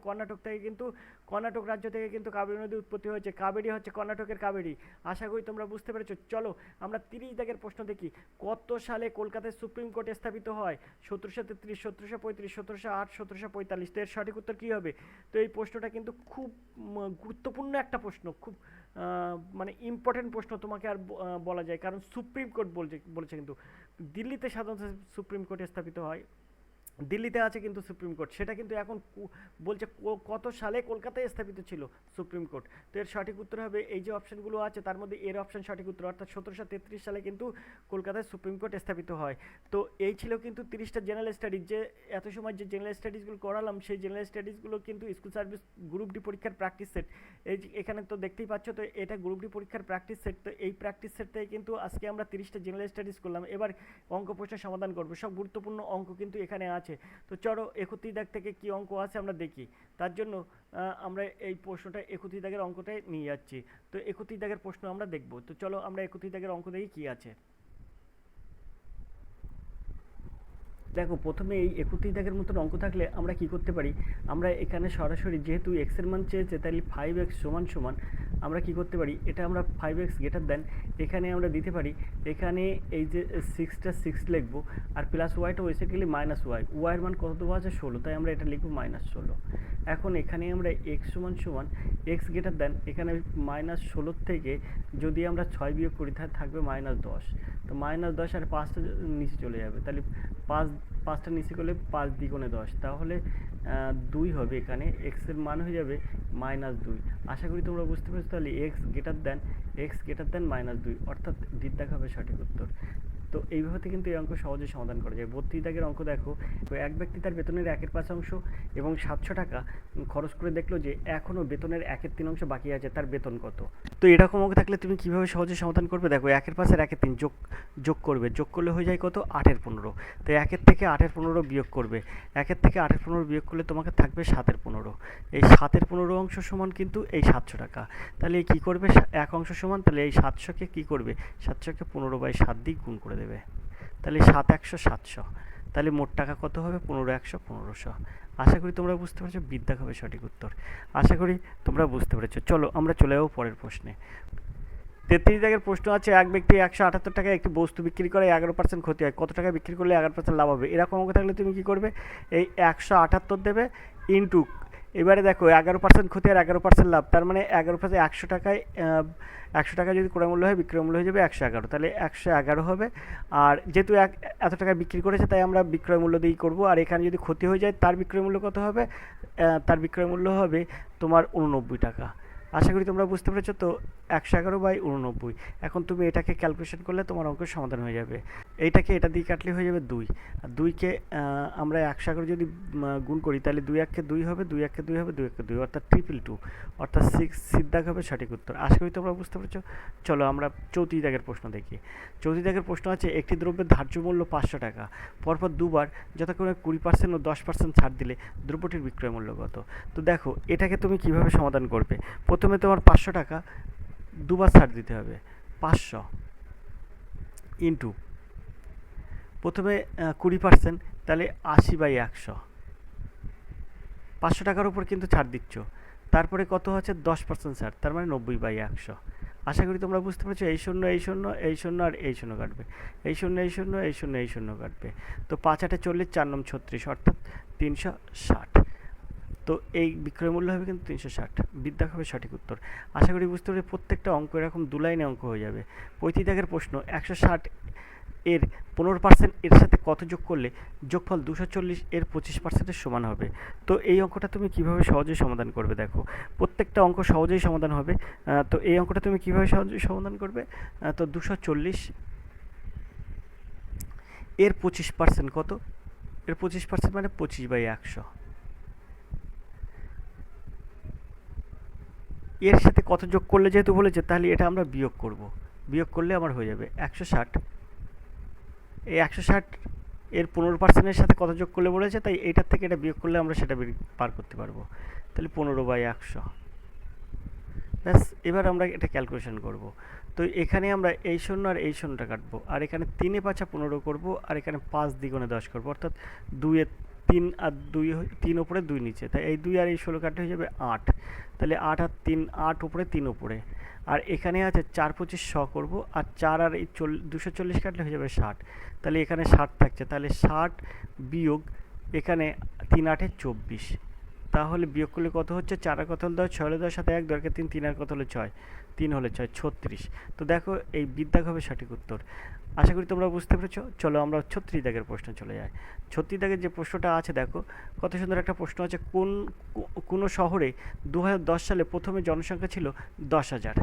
কর্ণাটক রাজ্য থেকে কিন্তু কাবেরী নদীর উৎপত্তি হয়েছে। কাবেরী হচ্ছে কর্ণাটকের কাবেরী। আশা করি তোমরা বুঝতে পেরেছো। চলো আমরা 30 দাগের প্রশ্ন দেখি। কত সালে কলকাতায় সুপ্রিম কোর্ট স্থাপিত হয়? 1733, 1735, 1708, 1745। তো এর সঠিক উত্তর কী হবে? তো এই প্রশ্নটা কিন্তু খুব গুরুত্বপূর্ণ একটা প্রশ্ন, খুব মানে ইম্পর্টেন্ট প্রশ্ন তোমাকে আর বলা যায়, কারণ সুপ্রিম কোর্ট বলেছে কিন্তু দিল্লিতে সাধারণত সুপ্রিম কোর্ট স্থাপিত হয়, দিল্লিতে আছে কিন্তু সুপ্রিম কোর্ট, সেটা কিন্তু এখন বলছে কত সালে কলকাতায় স্থাপিত ছিল সুপ্রিম কোর্ট। তো এর সঠিক উত্তর হবে এই যে অপশানগুলো আছে তার মধ্যে এর অপশান সঠিক উত্তর, অর্থাৎ 1733 সালে কিন্তু কলকাতায় সুপ্রিম কোর্ট স্থাপিত হয়। তো এই ছিল কিন্তু 30টা জেনারেল স্টাডিজ। যে এত সময় যে জেনারেল স্টাডিজগুলো করালাম, সেই জেনারেল স্টাডিজগুলো কিন্তু স্কুল সার্ভিস গ্রুপ ডি পরীক্ষার প্র্যাকটিস সেট। এই এখানে তো দেখতেই পাচ্ছ, তো এটা গ্রুপ ডি পরীক্ষার প্র্যাকটিস সেট। তো এই প্র্যাকটিস সেট থেকে কিন্তু আজকে আমরা 30টা জেনারেল স্টাডিজ করলাম। এবার অঙ্ক প্রশ্নের সমাধান করবো, সব গুরুত্বপূর্ণ অঙ্ক কিন্তু এখানে আছে। তো চলো 31 দাগ থেকে কী অঙ্ক আছে আমরা দেখি। তার জন্য আমরা এই প্রশ্নটা 31 দাগের অঙ্কটাই নিয়ে যাচ্ছি। তো 31 দাগের প্রশ্ন আমরা দেখব। তো চলো আমরা 31 দাগের অঙ্ক দেখি কী আছে। দেখো প্রথমে এই 31 দাগের মতন অঙ্ক থাকলে আমরা কি করতে পারি, আমরা এখানে সরাসরি যেহেতু এক্সের মান চেয়েছে তাহলে 5x সমান সমান আমরা কি করতে পারি, এটা আমরা 5x গ্রেটার দেন এখানে আমরা দিতে পারি, এখানে এই যে 6টা 6 লিখবো আর প্লাস ওয়াইটা ওই সাইড গেলে মাইনাস ওয়াইয়ের মান কত দেওয়া আছে 16, তাই আমরা এটা লিখবো -16। এখন এখানে আমরা x সমান সমান x গ্রেটার দেন এখানে -16 থেকে যদি আমরা 6 বিয়োগ করি তাহলে থাকবে -10। তো -10 আর 5টা নিচে চলে যাবে, তাহলে 5টা নিচে করলে 5 দ্বিগুণে 10, তাহলে 2 হবে, এখানে x এর মান হয়ে যাবে -2। আশা করি তোমরা বুঝতে পেরেছো। তাহলে x গ্রেটার দেন -2 অর্থাৎ ডি দাগ হবে সঠিক উত্তর। তো এইভাবে কিন্তু এই অঙ্ক সহজে সমাধান করা যায়। 32 দাগের অঙ্ক দেখো, তো এক ব্যক্তি তার বেতনের 1/5 এবং 700 টাকা খরচ করে দেখলো যে এখনও বেতনের 1/3 বাকি আছে, তার বেতন কত? তো এরকম অঙ্ক থাকলে তুমি কিভাবে সহজে সমাধান করবে? দেখো 1/5 1/3 যোগ করবে, যোগ করলে হয়ে যায় কত 8/15। তো 1 থেকে 8/15 বিয়োগ করবে, 1 থেকে 8/15 বিয়োগ করলে তোমাকে থাকবে 7/15। এই 7/15 অংশ সমান কিন্তু এই 700 টাকা। তাহলে কী করবে, এক অংশ সমান, তাহলে এই 700কে কী করবে, 700কে 15/7 দিয়ে গুণ করে দেবে, তাহলে 7×100 700, তাহলে মোট টাকা কত হবে 15×100 1500। আশা করি তোমরা বুঝতে পেরেছো, বিদ্যাক হবে সঠিক উত্তর। আশা করি তোমরা বুঝতে পেরেছো। চলো আমরা চলে যাবো পরের প্রশ্নে। 33 দাগের প্রশ্ন আছে, এক ব্যক্তি 178 টাকায় একটি বস্তু বিক্রি করে 11% ক্ষতি হয়, কত টাকা বিক্রি করলে 11% লাভ হবে? এরকম অঙ্ক থাকলে তুমি কি করবে, এই 178 দেবে ইন্টু এবারে দেখো 11% ক্ষতি আর 11% লাভ, তার মানে 11% 100 টাকায় 100 টাকা যদি ক্রয় মূল্য হয়, বিক্রয় মূল্য হয়ে যাবে 111, তাহলে 111 হবে। আর যেহেতু এত টাকায় বিক্রি করেছে তাই আমরা বিক্রয় মূল্য দিয়েই করবো। আর এখানে যদি ক্ষতি হয়ে যায় তার বিক্রয় মূল্য কত হবে? তার বিক্রয় মূল্য হবে তোমার 89 টাকা। আশা করি তোমরা বুঝতে পেরেছো। তো 111/89। এখন তুমি এটাকে ক্যালকুলেশন করলে তোমার অঙ্কের সমাধান হয়ে যাবে। এইটাকে এটা দিয়ে কাটলে হয়ে যাবে 2। আর 2কে আমরা 111 যদি গুণ করি তাহলে 2 1 2 হবে, 2 1 2 হবে, 2 1 2, অর্থাৎ 222, অর্থাৎ 6 সিদ্ধাক হবে সঠিক উত্তর। আশা করি তোমরা বুঝতে পেরেছো। চলো আমরা 34 দাগের প্রশ্ন দেখি। 34 দাগের প্রশ্ন আছে, একটি দ্রব্যের ধার্য মূল্য 500 টাকা, পরপর দুবার যথাক্রমে 20% ও 10% ছাড় দিলে দ্রব্যটির বিক্রয় মূল্য কত? তো দেখো এটাকে তুমি কিভাবে সমাধান করবে। প্রথমে তোমার 500 টাকা দুবার ছাড় দিতে হবে। 500 ইন্টু প্রথমে 20%, তাহলে 80/100। 500 টাকার উপর কিন্তু ছাড় দিচ্ছ। তারপরে কত হচ্ছে? 10% ছাড়, তার মানে 90/100। আশা করি তোমরা বুঝতে পেরেছো। এই শূন্য এই শূন্য এই শূন্য আর এই শূন্য কাটবে, এই শূন্য এই শূন্য এই শূন্য এই শূন্য কাটবে। তো 5 8 40, 4 9 36, অর্থাৎ 360। তো এই বিক্রয় মূল্য হবে কিন্তু 360। বিদ্যাক হবে সঠিক উত্তর। আশা করি বুঝতে পারবে। প্রত্যেকটা অঙ্ক এরকম 2 লাইনে অঙ্ক হয়ে যাবে। 35 দাগের প্রশ্ন, 160 এর 15% এর সাথে কত যোগ করলে যোগফল 240 এর 25%-এর সমান হবে? তো এই অঙ্কটা তুমি কিভাবে সহজেই সমাধান করবে? দেখো প্রত্যেকটা অঙ্ক সহজেই সমাধান হবে। তো এই অঙ্কটা তুমি কিভাবে সহজেই সমাধান করবে? তো 240 এর 25% কত? এর 25% মানে 25/100। এর সাথে কত যোগ করলে যেহেতু বলেছে, তাহলে এটা আমরা বিয়োগ করব। বিয়োগ করলে আমার হয়ে যাবে 160। এই 160 এর 15%-এর সাথে কত যোগ করলে বলেছে, তাই এইটার থেকে এটা বিয়োগ করলে আমরা সেটা পার করতে পারবো। তাহলে 15/100। ব্যাস, এবার আমরা এটা ক্যালকুলেশন করব। তো এখানে আমরা এই শূন্য আর এই শূন্যটা কাটবো, আর এখানে 3 এ 5 15 করবো, আর এখানে 5 দ্বিগুণে 10 করবো, অর্থাৎ 2 এ 3 আর 2 3 উপরে 2 নিচে, তাই এই 2 আর এই 16 কাটলে হয়ে যাবে 8। তাহলে 8 আর 3 8 উপরে 3 উপরে, আর এখানে আছে 4 25 100 করবো, আর 4 আর এই 240 কাটলে হয়ে যাবে 60। তাহলে এখানে 60 থাকছে, তাহলে 60 বিয়োগ এখানে 3 8 24। তাহলে বিয়োগ করলে কত হচ্ছে? 4 আর কত হলো 10, 6 হলো 10, সাথে 1 দরকার 3, 3 আর কত হলো 6, 3 হলে 6, 36। তো দেখো এই বিদ্যাক হবে সঠিক উত্তর। আশা করি তোমরা বুঝতে পেরেছো। চলো আমরা 36 দাগের প্রশ্ন চলে যাই। 36 দাগের যে প্রশ্নটা আছে দেখো কত সুন্দর একটা প্রশ্ন আছে। কোন শহরে 2010 সালে প্রথমে জনসংখ্যা ছিল 10,000,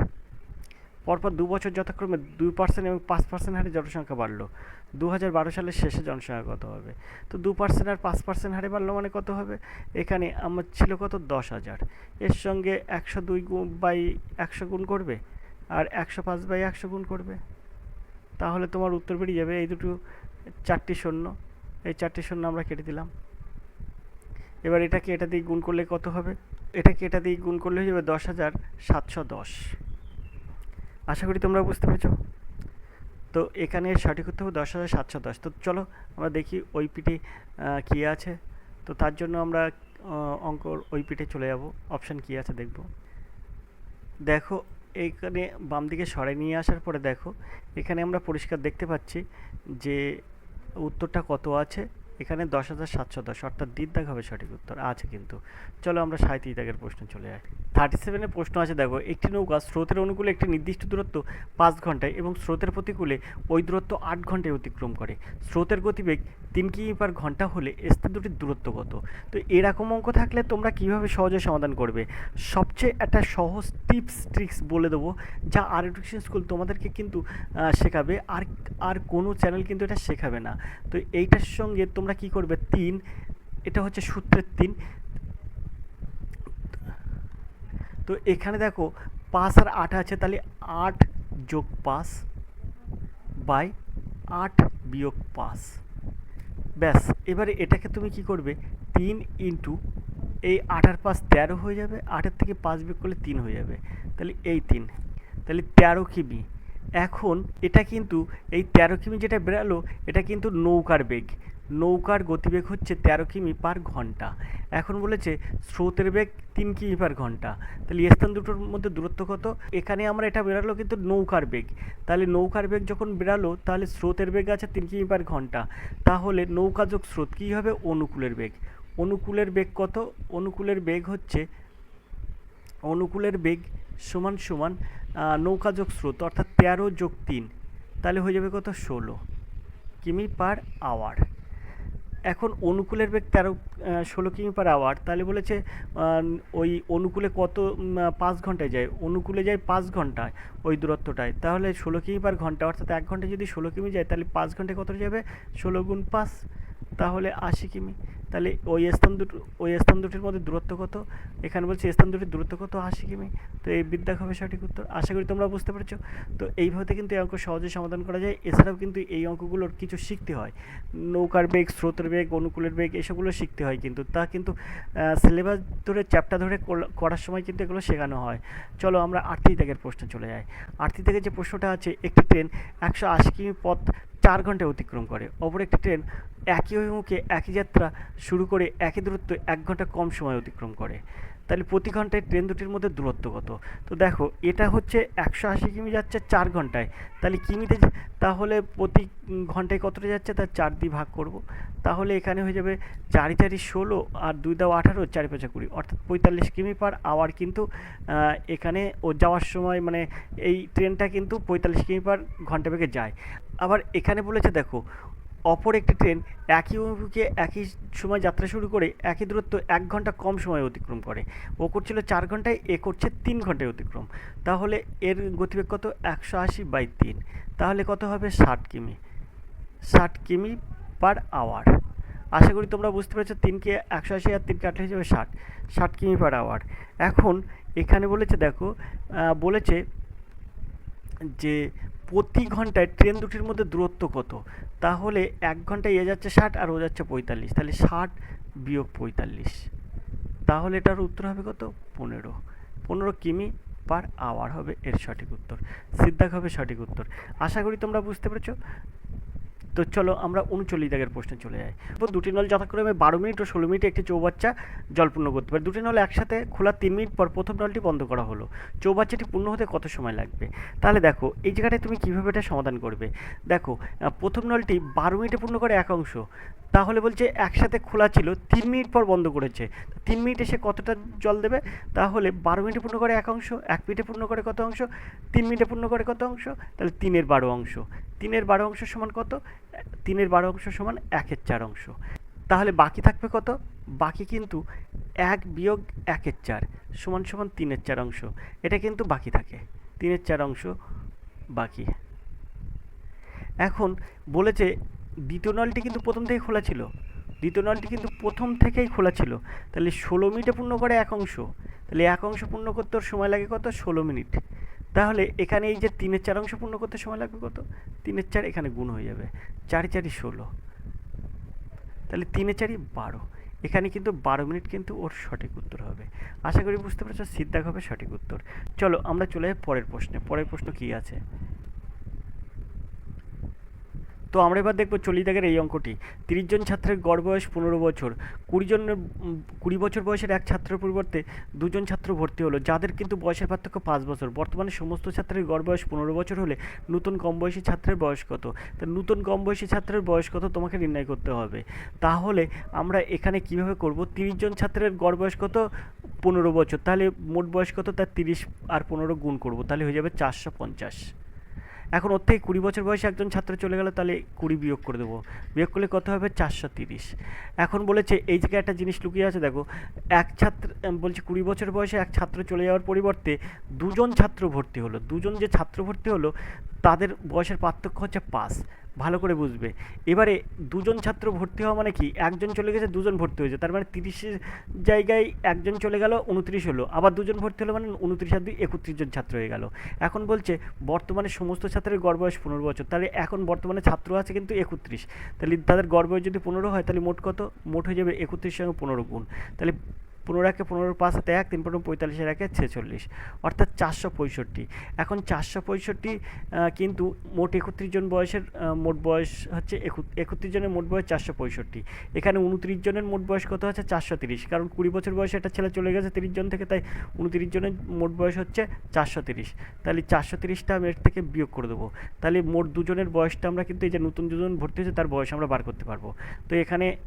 পরপর 2 বছর যথাক্রমে 2% এবং 5% হারে জনসংখ্যা বাড়লো। 2012 সালের শেষে জনসংখ্যা কত হবে? তো 2% আর 5% হারে বাড়লো মানে কত হবে? এখানে আমার ছিল কত? 10,000। এর সঙ্গে 102/100 গুণ করবে, আর 105/100 গুণ করবে, তাহলে তোমার উত্তর বেরিয়ে যাবে। এই দুটো 4টি শূন্য, এই 4টি শূন্য আমরা কেটে দিলাম। এবার এটাকে এটা দিয়ে গুণ করলে কত হবে? এটাকে এটা দিয়ে গুণ করলে হয়ে যাবে 10,710। আশা করি তোমরা বুঝতে পেরেছো। তো এখানে সঠিক উত্তর হবে 10,710। তো চলো আমরা দেখি ওই পিঠে কী আছে। তো তার জন্য আমরা অঙ্কর ওই পিঠে চলে যাব। অপশান কী আছে দেখব। দেখো এইখানে বাম দিকে সরাই নিয়ে আসার পরে দেখো এখানে আমরা পরিষ্কার দেখতে পাচ্ছি যে উত্তরটা কত আছে। এখানে 10,710, অর্থাৎ দ্বির দাগ হবে সঠিক উত্তর আছে কিন্তু। চলো আমরা 37 দাগের প্রশ্ন চলে যাই। 37-এর প্রশ্ন আছে দেখো, একটি নৌকা স্রোতের অনুকূলে একটি নির্দিষ্ট দূরত্ব 5 ঘন্টায় এবং স্রোতের প্রতিকূলে ওই দূরত্ব 8 ঘন্টায় অতিক্রম করে। স্রোতের গতিবেগ 3 কিমি/ঘন্টা হলে স্থান দুটির দূরত্ব কত? তো এরকম অঙ্ক থাকলে তোমরা কিভাবে সহজে সমাধান করবে? সবচেয়ে একটা সহজ টিপস ট্রিক্স বলে দেবো, যা আর এডুকেশন স্কুল তোমাদেরকে কিন্তু শেখাবে, আর কোনো চ্যানেল কিন্তু এটা শেখাবে না। তো এইটার সঙ্গে তোমরা কি করবে, 3, এটা হচ্ছে সূত্রের 3। তো এখানে দেখো 5 আর 8 আছে, তাহলে 8 যোগ 5 বাই 8 বিয়োগ 5। ব্যাস, এবারে এটাকে তুমি কি করবে, 3 ইন্টু এই 8 আর 5 13 হয়ে যাবে, 8-এর থেকে 5 বিয়োগ করলে 3 হয়ে যাবে, তাহলে এই 3, তাহলে 13 কিমি। এখন এটা কিন্তু এই 13 কিমি যেটা বেরালো এটা কিন্তু নৌকার বেগ। নৌকার গতিবেগ হচ্ছে 13 কিমি/ঘন্টা। এখন বলেছে স্রোতের বেগ 3 কিমি/ঘন্টা, তাহলে স্থান দুটোর মধ্যে দূরত্ব কত? এখানে আমরা এটা বেরালো কিন্তু নৌকার বেগ, তাহলে নৌকার বেগ যখন বেরালো তাহলে স্রোতের বেগ আছে 3 কিমি/ঘন্টা, তাহলে নৌকা যোগ স্রোত কী হবে? অনুকূলের বেগ। অনুকূলের বেগ কত? অনুকূলের বেগ হচ্ছে, অনুকূলের বেগ সমান সমান নৌকা যোগ স্রোত, অর্থাৎ 13 যোগ 3, তাহলে হয়ে যাবে কত? 16 কিমি পার আওয়ার। এখন অনুকূলের বেগ 16 কিমি পার আওয়ার, তাহলে বলেছে ওই অনুকূলে কত 5 ঘন্টায় যায়, অনুকূলে যায় 5 ঘন্টায় ওই দূরত্বটায়, তাহলে 16 কিমি পার ঘন্টা, অর্থাৎ 1 ঘন্টায় যদি 16 কিমি যায় তাহলে 5 ঘন্টায় কত যাবে? 16 গুণ 5, তাহলে 80 কিমি। তাহলে ওই স্থান দুটির মধ্যে দূরত্ব কত? এখানে বলছে স্থান দুটির দূরত্ব কত? 80 কিমি। তো এই বিদ্যা হবে সঠিক উত্তর। আশা করি তোমরা বুঝতে পেরেছো। তো এইভাবে কিন্তু এই অঙ্ক সহজে সমাধান করা যায়। এছাড়াও কিন্তু এই অঙ্কগুলোর কিছু শিখতে হয়, নৌকার বেগ, স্রোতের বেগ, অনুকূলের বেগ, এসবগুলো শিখতে হয় কিন্তু, তা কিন্তু সিলেবাস ধরে চ্যাপ্টার ধরে করার সময় কিন্তু এগুলো শেখানো হয়। চলো আমরা 38 দাগের প্রশ্নে চলে যাই। 38 দাগের যে প্রশ্নটা আছে, একটি ট্রেন 180 কিমি পথ 4 ঘন্টায় অতিক্রম করে, অপর একটি ট্রেন একই অভিমুখে একই যাত্রা শুরু করে একই দূরত্ব 1 ঘন্টা কম সময় অতিক্রম করে, তাহলে প্রতি ঘন্টায় ট্রেন দুটির মধ্যে দূরত্ব কত? তো দেখো এটা হচ্ছে 180 কিমি যাচ্ছে 4 ঘন্টায়, তাহলে কিমিতে, তাহলে প্রতি ঘন্টায় কতটা যাচ্ছে? তার 4 দিয়ে ভাগ করব, তাহলে এখানে হয়ে যাবে 4 4 16 আর 2 দাও 18, 4 5 20, অর্থাৎ 45 কিমি পার আওয়ার কিন্তু এখানে ও যাওয়ার সময়, মানে এই ট্রেনটা কিন্তু 45 কিমি পার ঘন্টা বেগে যায়। আবার এখানে বলেছে দেখো, অপর একটি ট্রেন একই অভিমুখে একই সময় যাত্রা শুরু করে একই দূরত্ব 1 ঘন্টা কম সময়ে অতিক্রম করে, ও করছিল 4 ঘন্টায়, এ করছে 3 ঘন্টায় অতিক্রম, তাহলে এর গতিবেগ কত? 180/3, তাহলে কত হবে? 60 কিমি, 60 কিমি পার আওয়ার। আশা করি তোমরা বুঝতে পেরেছো। 3কে 180 আর 3 কাটলে হয়ে যাবে 60, 60 কিমি পার আওয়ার। এখন এখানে বলেছে দেখো, বলেছে যে প্রতি ঘন্টায় ট্রেন দুটির মধ্যে দূরত্ব কত? তাহলে 1 ঘন্টায় এ যাচ্ছে 60 আর ও যাচ্ছে 45, তাহলে 60 বিয়োগ 45, তাহলে এটার উত্তর হবে কত? 15 কিমি পার আওয়ার হবে এর সঠিক উত্তর। সিদ্ধাক হবে সঠিক উত্তর। আশা করি তোমরা বুঝতে পেরেছো। তো চলো আমরা 39 দাগের প্রশ্নে চলে যাই। দুটি নল যথাক্রমে 12 মিনিট ও 16 মিনিটে একটি চৌবাচ্চা জল পূর্ণ করতে পারে। দুটি নল একসাথে খোলা 3 মিনিট পর প্রথম নলটি বন্ধ করা হলো, চৌবাচ্চাটি পূর্ণ হতে কত সময় লাগবে? তাহলে দেখো এই জায়গাটায় তুমি কীভাবে এটা সমাধান করবে। দেখো প্রথম নলটি 12 মিনিটে পূর্ণ করে এক অংশ, তাহলে বলছে একসাথে খোলা ছিল, 3 মিনিট পর বন্ধ করেছে, 3 মিনিটে সে কতটা জল দেবে? তাহলে 12 মিনিটে পূর্ণ করে এক অংশ, 1 মিনিটে পূর্ণ করে কত অংশ? 3 মিনিটে পূর্ণ করে কত অংশ? তাহলে 3-এর 12 অংশ। 3-এর 12 অংশ সমান কত? 3-এর 12 অংশ সমান 1-এর 4 অংশ। তাহলে বাকি থাকবে কত? বাকি কিন্তু 1 বিয়োগ 1-এর 4 সমান সমান 3-এর 4 অংশ। এটা কিন্তু বাকি থাকে, 3-এর 4 অংশ বাকি। এখন বলেছে দ্বিতীয় নলটি কিন্তু প্রথম থেকে খোলা ছিল, দ্বিতীয় নলটি কিন্তু প্রথম থেকেই খোলা ছিল, তাহলে 16 মিনিটে পূর্ণ করে এক অংশ, তাহলে এক অংশ পূর্ণ করতে ওর সময় লাগে কত? 16 মিনিট। তাহলে এখানে এই যে 3-এর 4 অংশ পূর্ণ করতে সময় লাগবে কত? 3-এর 4 এখানে গুণ হয়ে যাবে, 4 4 16, তাহলে 3-এর 4 12, এখানে কিন্তু 12 মিনিট কিন্তু ওর সঠিক উত্তর হবে। আশা করি বুঝতে পেরেছো, সিদ্ধাক হবে সঠিক উত্তর। চলো আমরা চলে যাই পরের প্রশ্নে। পরের প্রশ্ন কী আছে? তো আমরা এবার দেখবো 40 দাগের এই অঙ্কটি। 30 জন ছাত্রের গড় বয়স 15 বছর, 20 বছর বয়সের এক ছাত্রের পরিবর্তে 2 জন ছাত্র ভর্তি হলো, যাদের কিন্তু বয়সের পার্থক্য 5 বছর। বর্তমানে সমস্ত ছাত্রের গড় বয়স 15 বছর হলে নতুন কম বয়সী ছাত্রের বয়স কত? তা নতুন কম বয়সী ছাত্রের বয়স কত তোমাকে নির্ণয় করতে হবে। তাহলে আমরা এখানে কিভাবে করব? 30 জন ছাত্রের গড় বয়স কত? 15 বছর, তাহলে মোট বয়স কত? তার 30 আর 15 গুণ করব, তাহলে হয়ে যাবে 450। এখন ওর থেকে 20 বছর বয়সে একজন ছাত্র চলে গেল, তাহলে 20 বিয়োগ করে দেবো, বিয়োগ করলে কত হবে? 430। এখন বলেছে এই জায়গায় একটা জিনিস লুকিয়ে আছে দেখো, এক ছাত্র বলছে 20 বছর বয়সে এক ছাত্র চলে যাওয়ার পরিবর্তে 2 জন ছাত্র ভর্তি হলো, 2 জন যে ছাত্র ভর্তি হলো তাদের বয়সের পার্থক্য হচ্ছে 5, ভালো করে বুঝবে। এবারে 2 জন ছাত্র ভর্তি হওয়া মানে কি? একজন চলে গেছে, 2 জন ভর্তি হয়েছে, তার মানে 30-এর জায়গায় একজন চলে গেল, 29 হলো, আবার 2 জন ভর্তি হলো, মানে 29 আর 2 31 জন ছাত্র হয়ে গেল। এখন বলছে বর্তমানে সমস্ত ছাত্রের গড় বয়স 15 বছর, তাহলে এখন বর্তমানে ছাত্র আছে কিন্তু 31, তাহলে তাদের গড় বয়স যদি 15 হয় তাহলে মোট কত? মোট হয়ে যাবে 31 সঙ্গে 15 গুণ, তাহলে 15 1 3 15 45 1 46, অর্থাৎ 465। এখন 465 কিন্তু মোট 31 জন বয়সের মোট বয়স হচ্ছে 31 জনের মোট বয়স 465। এখানে 29 জনের মোট বয়স কত আছে 430, কারণ 20 বছর বয়সে একটা ছেলে চলে গেছে 30 জন থেকে, তাই 29 জনের মোট বয়স হচ্ছে 430। তাহলে 430টা আমি এর থেকে বিয়োগ করে দেবো, তাহলে মোট দুজনের বয়সটা আমরা কিন্তু এই যে নতুন দুজন ভর্তি হয়েছে তার বয়স আমরা বার করতে পারবো। তো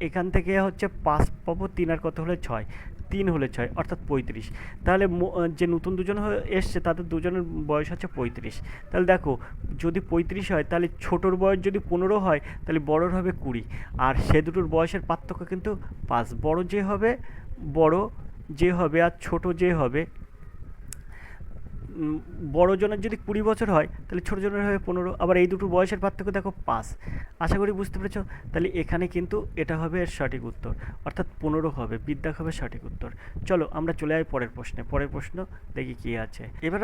এখান থেকে হচ্ছে 5 পাবো, 3 আর কত হলে 6, 3 হলে 6 অর্থাৎ 35। তাহলে যে নতুন দুজন এসছে তাদের দুজনের বয়স হচ্ছে 35। তাহলে দেখো যদি 35 হয় তাহলে ছোটোর বয়স যদি 15 হয় তাহলে বড়োর হবে 20, আর সে দুটোর বয়সের পার্থক্য কিন্তু 5। বড় যে হবে আর ছোট যে হবে, বড় জনের যদি 20 বছর হয় তাহলে ছোটো জনের হবে 15, আবার এই দুটোর বয়সের পার্থক্য দেখো 5। আশা করি বুঝতে পেরেছো। তাহলে এখানে কিন্তু এটা হবে এর সঠিক উত্তর, অর্থাৎ 15 হবে, বিদ্যাক হবে সঠিক উত্তর। চলো আমরা চলে যাই পরের প্রশ্নে। পরের প্রশ্ন দেখি কী আছে। এবার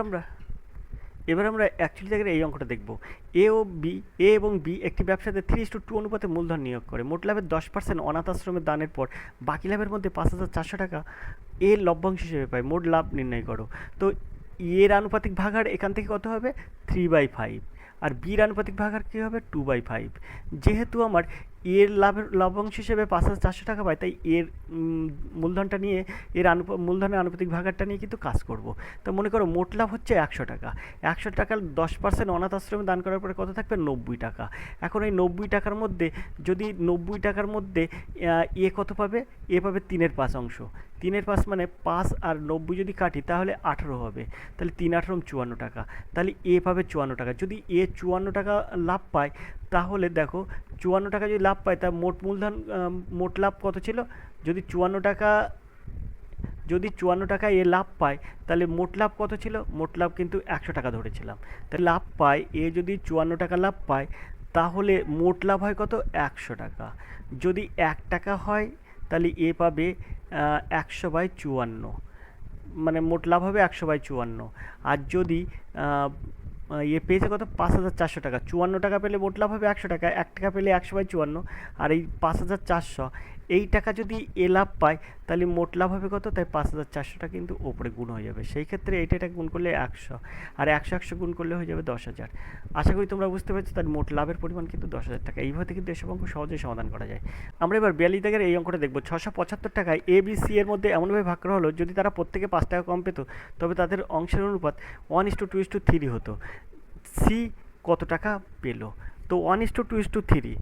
আমরা অ্যাকচুয়ালি দেখে এই অঙ্কটা দেখব। এ এবং বি একটি ব্যবসাতে 3:2 অনুপাতে মূলধন নিয়োগ করে। মোট লাভের 10% অনাথ আশ্রমের দানের পর বাকি লাভের মধ্যে 5,400 টাকা এ লভ্যাংশ হিসেবে পায়। মোট লাভ নির্ণয় করো। তো এর আনুপাতিক ভাগাড় এখান থেকে কত হবে 3/5, আর বির আনুপাতিক ভাগাড় কী হবে 2/5। যেহেতু আমার এর লভ্যাংশ হিসেবে 5,400 টাকা পায়, তাই এর মূলধনটা নিয়ে মূলধনের আনুপাতিক ভাগাড়টা নিয়ে কিন্তু কাজ করব। তো মনে করো মোট লাভ হচ্ছে 100 টাকা। 100 টাকার 10% অনাথ আশ্রমে দান করার পরে কত থাকবে 90 টাকা। এখন এই 90 টাকার মধ্যে যদি 90 টাকার মধ্যে এ কত পাবে, এ পাবে 3/5 অংশ। 3/5 মানে 5 আর 90 যদি কাটি তাহলে 18 হবে। তাহলে 3 18 54 টাকা। তাহলে এ পাবে 54 টাকা। যদি এ 54 টাকা লাভ পায় তাহলে দেখো 54 টাকা যদি লাভ পায় তার মোট লাভ কত ছিল। যদি 54 টাকা এ লাভ পায় তাহলে মোট লাভ কত ছিল, মোট লাভ কিন্তু 100 টাকা ধরেছিলাম। তাহলে লাভ পায় এ যদি 54 টাকা লাভ পায় তাহলে মোট লাভ হয় কত 100 টাকা। যদি 1 টাকা হয় তাহলে এ পাবে 100/54, মানে মোট লাভ হবে 100/54। আর যদি এ পেয়েছে কত 5,400 টাকা, 54 টাকা পেলে মোট লাভ হবে 100 টাকা, 1 টাকা পেলে 100/54, আর এই 5,400 এই টাকা যদি এ লাভ পায় তাহলে মোট লাভ হবে কত, তাই 5,400টা কিন্তু ওপরে গুণ হয়ে যাবে। সেই ক্ষেত্রে এটা গুণ করলে 100, আর 100 গুণ করলে হয়ে যাবে 10,000। আশা করি তোমরা বুঝতে পেরেছো। তার মোট লাভের পরিমাণ কিন্তু 10,000 টাকা। এইভাবে কিন্তু এসব অঙ্ক সহজেই সমাধান করা যায়। আমরা এবার 42 দাগের এই অঙ্কটা দেখব। 675 টাকায় এ বি সি এর মধ্যে এমনভাবে ভাগ করা হলো যদি তারা প্রত্যেকে 5 টাকা কম পেত তবে তাদের অংশের অনুপাত 1:2:3 হতো। সি কত টাকা পেল? তো 1:2:3,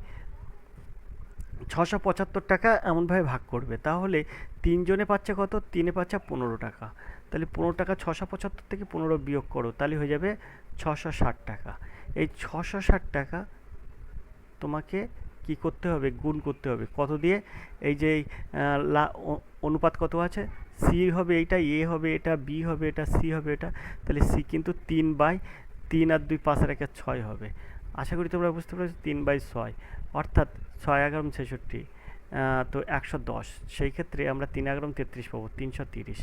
675 টাকা এমনভাবে ভাগ করবে, তাহলে 3 জনে পাচ্ছে কত, 3 পাচ্ছে 15 টাকা। তাহলে 15 টাকা 675 থেকে 15 বিয়োগ করো, তাহলে হয়ে যাবে 660 টাকা। এই 660 টাকা তোমাকে কি করতে হবে, গুণ করতে হবে কত দিয়ে, এই যে অনুপাত কত আছে, সি হবে এইটা, এ হবে এটা, বি হবে এটা, সি হবে এটা। তাহলে সি কিন্তু 3/3 আর 2 5 আর 1 6 হবে। আশা করি তোমরা বুঝতে পেরেছো। 3/6 অর্থাৎ 6 11 66, তো 110। সেই ক্ষেত্রে আমরা 3 11 33 পাবো, 330।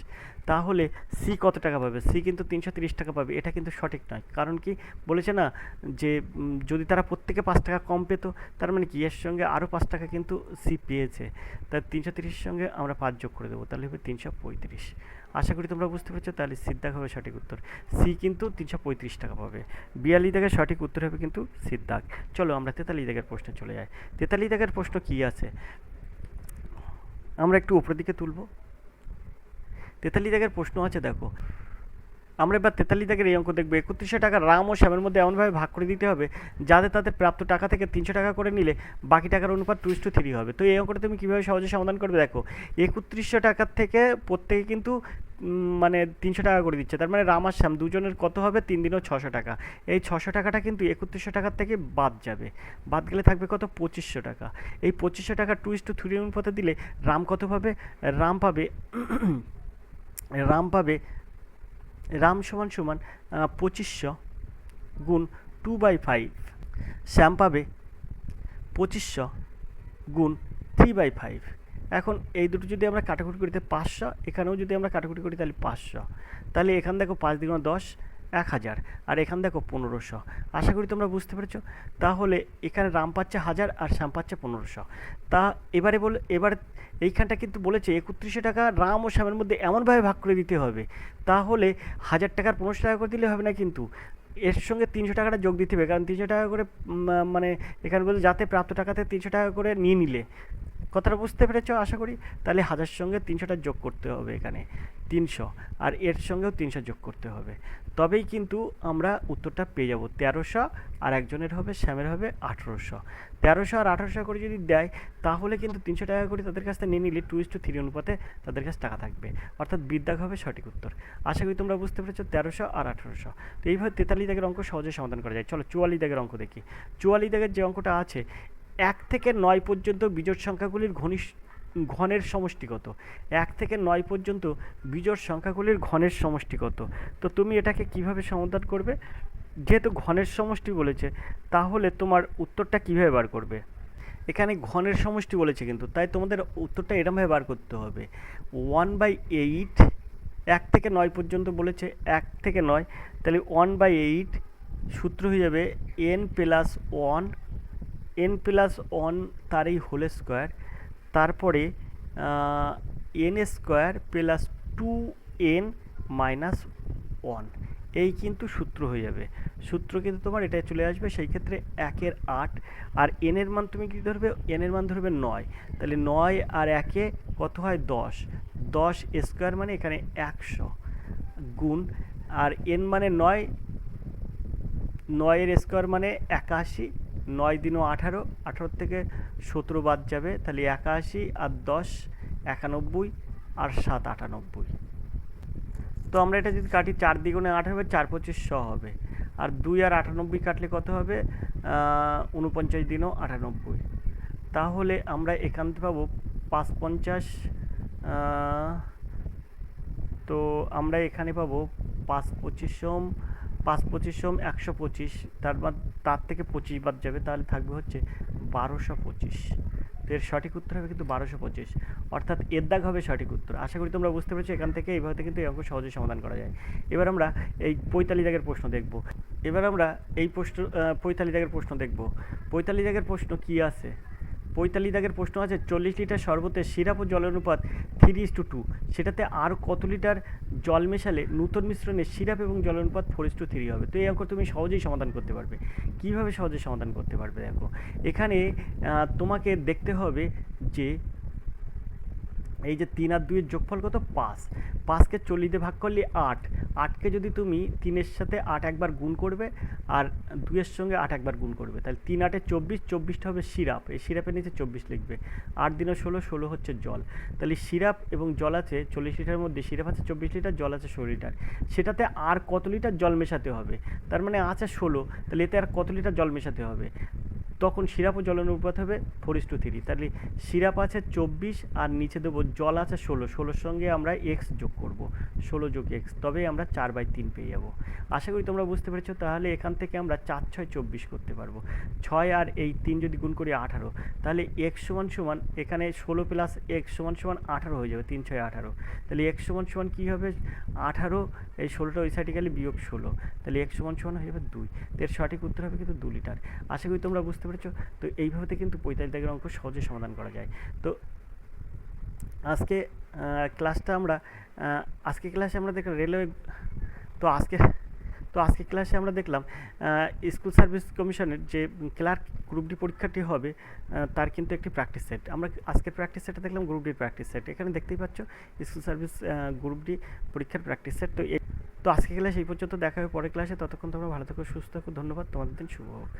তাহলে সি কত টাকা পাবে? সি কিন্তু 330 টাকা পাবে। এটা কিন্তু সঠিক নয়, কারণ কি বলেছে না যে যদি তারা প্রত্যেকে 5 টাকা কম পেত, তার মানে কি এর সঙ্গে আরও 5 টাকা কিন্তু সি পেয়েছে। তাই 330-এর সঙ্গে আমরা 5 যোগ করে দেবো, তাহলে হবে 335। আশা করি তোমরা বুঝতে পেরেছো। তাহলে সিদ্ধাক হবে সঠিক উত্তর। সি কিন্তু 335 টাকা পাবে। 42 দাগের সঠিক উত্তর হবে কিন্তু সিদ্ধাক। চলো আমরা 43 দাগের প্রশ্নে চলে যাই। 43 দাগের প্রশ্ন কী আছে আমরা একটু উপরের দিকে তুলব। 43 দাগের প্রশ্ন আছে, দেখো আমরা এবার 43 দাগের এই অঙ্ক দেখবো। 3100 টাকা রাম ও শ্যামের মধ্যে এমনভাবে ভাগ করে দিতে হবে যাতে তাদের প্রাপ্ত টাকা থেকে 300 টাকা করে নিলে বাকি টাকার অনুপাত 2:3 হবে। তো এই অঙ্কটা তুমি কীভাবে সহজে সমাধান করবে? দেখো 3100 টাকার থেকে প্রত্যেকে কিন্তু মানে 300 টাকা করে দিচ্ছে, তার মানে রাম আর শ্যাম দুজনের কত হবে, 3 দিনও 600 টাকা। এই 600 টাকাটা কিন্তু 3100 টাকার থেকে বাদ যাবে, বাদ গেলে থাকবে কত 2500 টাকা। এই 2500 টাকা 2:3 অনুপাতে দিলে রাম কত পাবে, রাম সমান 2500 গুণ 2/5, শ্যাম পাবে 2500 গুণ 3/5। এখন এই দুটো যদি আমরা কাটাকুটি করি 500, এখানেও যদি আমরা কাটাকুটি করি তাহলে 500। তাহলে এখানে দেখো 5 × 10 1000, আর এখানে দেখো 1500। আশা করি তোমরা বুঝতে পেরেছো। তাহলে এখানে রাম পাচ্ছে 1000 আর শ্যাম পাচ্ছে 1500। তা এবার এইখানটা কিন্তু বলেছে 3100 টাকা রাম ও শ্যামের মধ্যে এমনভাবে ভাগ করে দিতে হবে, তাহলে 1000 টাকার 1500 টাকা করে দিলে হবে না, কিন্তু এর সঙ্গে 300 টাকাটা যোগ দিতে হবে, কারণ 300 টাকা করে মানে এখানে বলে যাতে প্রাপ্ত টাকাতে 300 টাকা করে নিয়ে নিলে। কথাটা বুঝতে পেরেছো আশা করি। তাহলে 1000 সঙ্গে 300টা যোগ করতে হবে, এখানে 300, আর এর সঙ্গেও 300 যোগ করতে হবে, তবেই কিন্তু আমরা উত্তরটা পেয়ে যাব 1300, আর একজনের হবে শ্যামের হবে 1800। 1300 আর 1800 করে যদি দেয়, তাহলে কিন্তু 300 টাকা করে তাদের কাছ থেকে নিয়ে নিলে 2:3 অনুপাতে তাদের কাছে টাকা থাকবে, অর্থাৎ বিদ্যাগ হবে সঠিক উত্তর। আশা করি তোমরা বুঝতে পেরেছো 1300 আর 1800। তো এইভাবে 43 দাগের অঙ্ক সহজে সমাধান করা যায়। চলো 44 দাগের অঙ্ক দেখি। 44 দাগের যে অঙ্কটা আছে, 1 থেকে 9 পর্যন্ত বিজোড় সংখ্যাগুলির ঘনের সমষ্টি কত? 1 থেকে 9 পর্যন্ত বিজোড় সংখ্যাগুলির ঘনের সমষ্টি কত? তো তুমি এটাকে কিভাবে সমাধান করবে? যেহেতু ঘনের সমষ্টি বলেছে, তাহলে তোমার উত্তরটা কিভাবে বার করবে? এখানে ঘনের সমষ্টি বলেছে কিন্তু, তাই তোমাদের উত্তরটা এরমভাবে বার করতে হবে। 1/8, 1 থেকে 9 পর্যন্ত বলেছে, 1 থেকে 9, তাহলে 1/8 সূত্র হয়ে যাবে n+1 তারই হোল স্কোয়ার, তারপরে n² প্লাস 2n মাইনাস 1, এই কিন্তু সূত্র হয়ে যাবে। সূত্র কিন্তু তোমার এটাই চলে আসবে, সেই ক্ষেত্রে 1-এর 8, আর n এর মান তুমি কী ধরবে? n এর মান ধরবে 9, তাহলে 9 আর 1-এ কত হয়? 10, 10 স্কোয়ার মানে এখানে 100 গুণ, আর n মানে 9, 9-এর স্কোয়ার মানে 81, 9 দিনও 18, 18 থেকে 17 বাদ যাবে, তাহলে 81, আর 10 91, আর 7 98। তো আমরা এটা যদি কাটি, 4 দ্বিগুণে 8 হবে, 4 25 100 হবে, আর 2 আর 98 কাটলে কত হবে? 49 দিনও 98। তাহলে আমরা এখান থেকে পাবো 550, তো আমরা এখানে পাবো 5 25 125, তার থেকে 25 বাদ যাবে, তাহলে থাকবে হচ্ছে 1225। তো এর সঠিক উত্তর হবে কিন্তু 1225, অর্থাৎ এর দাগ হবে সঠিক উত্তর। আশা করি তোমরা বুঝতে পেরেছো। এখান থেকে এইভাবে কিন্তু এই অঙ্ক সহজে সমাধান করা যায়। এবার আমরা এই 45 দাগের প্রশ্ন দেখব। 45 দাগের প্রশ্ন দেখব। 45 দাগের প্রশ্ন কি আছে? 45 দাগের প্রশ্ন আছে, 40 লিটার শরবতে সিরাপ ও জলের অনুপাত 3:2, সেটাতে আর কত লিটার জল মেশালে নূতন মিশ্রণে সিরাপ এবং জলের অনুপাত 4:3 হবে? তো এই অঙ্ক তুমি সহজেই সমাধান করতে পারবে। কিভাবে সহজে সমাধান করতে পারবে? দেখো, এখানে তোমাকে দেখতে হবে যে এই যে 3 আর 2-এর যোগফল কত? 5। 5কে 40 দিয়ে ভাগ করলে 8, 8কে যদি তুমি 3-এর সাথে 8 একবার গুণ করবে, আর 2-এর সঙ্গে 8 একবার গুণ করবে, তাহলে 3 8-এ 24, 24টা হবে সিরাপ, এই সিরাপের নিচে 24 লিখবে, 8 দিনে 16, 16 হচ্ছে জল। তাহলে সিরাপ এবং জল আছে 40 লিটারের মধ্যে, সিরাপ আছে 24 লিটার, জল আছে 16 লিটার, সেটাতে আর কত লিটার জল মেশাতে হবে? তার মানে আছে 16, তাহলে এতে আর কত লিটার জল মেশাতে হবে? তখন সিরাপ ও জলের অনুপাত হবে 4:3। তাহলে সিরাপ আছে 24, আর নিচে দেবো জল আছে 16, 16-র সঙ্গে আমরা x যোগ করব, 16 যোগ x, তবেই আমরা 4/3 পেয়ে যাব। আশা করি তোমরা বুঝতে পেরেছো। তাহলে এখান থেকে আমরা 4 6 24 করতে পারবো। 6 আর এই 3 যদি গুণ করি 18, তাহলে x সমান এখানে 16 প্লাস x সমান 18 হয়ে যাবে, 3 6 18। তাহলে x সমান কী হবে? 18, এই 16টা ওই সাইডে গেলে বিয়োগ 16, তাহলে x সমান হয়ে যাবে 2। এর সঠিক উত্তর হবে কিন্তু 2 লিটার। আশা করি তোমরা বুঝতে পেরেছো। তো এইভাবে কিন্তু 45 দাগের অঙ্ক সহজে সমাধান করা যায়। তো আজকে ক্লাসে আমরা দেখলাম রেলওয়ে, তো আজকে ক্লাসে আমরা দেখলাম স্কুল সার্ভিস কমিশনের যে ক্লার্ক গ্রুপ ডি পরীক্ষাটি হবে, তার কিন্তু একটি প্র্যাকটিস সেট। আমরা আজকের প্র্যাকটিস সেটটা দেখলাম গ্রুপ ডির প্র্যাকটিস সেট। এখানে দেখতেই পাচ্ছ স্কুল সার্ভিস গ্রুপ ডি পরীক্ষার প্র্যাকটিস সেট। তো আজকে ক্লাস এই পর্যন্ত, দেখা হবে পরের ক্লাসে। ততক্ষণ তোমরা ভালো থাকো, সুস্থ থাকো। ধন্যবাদ, তোমাদের দিন শুভ হোক।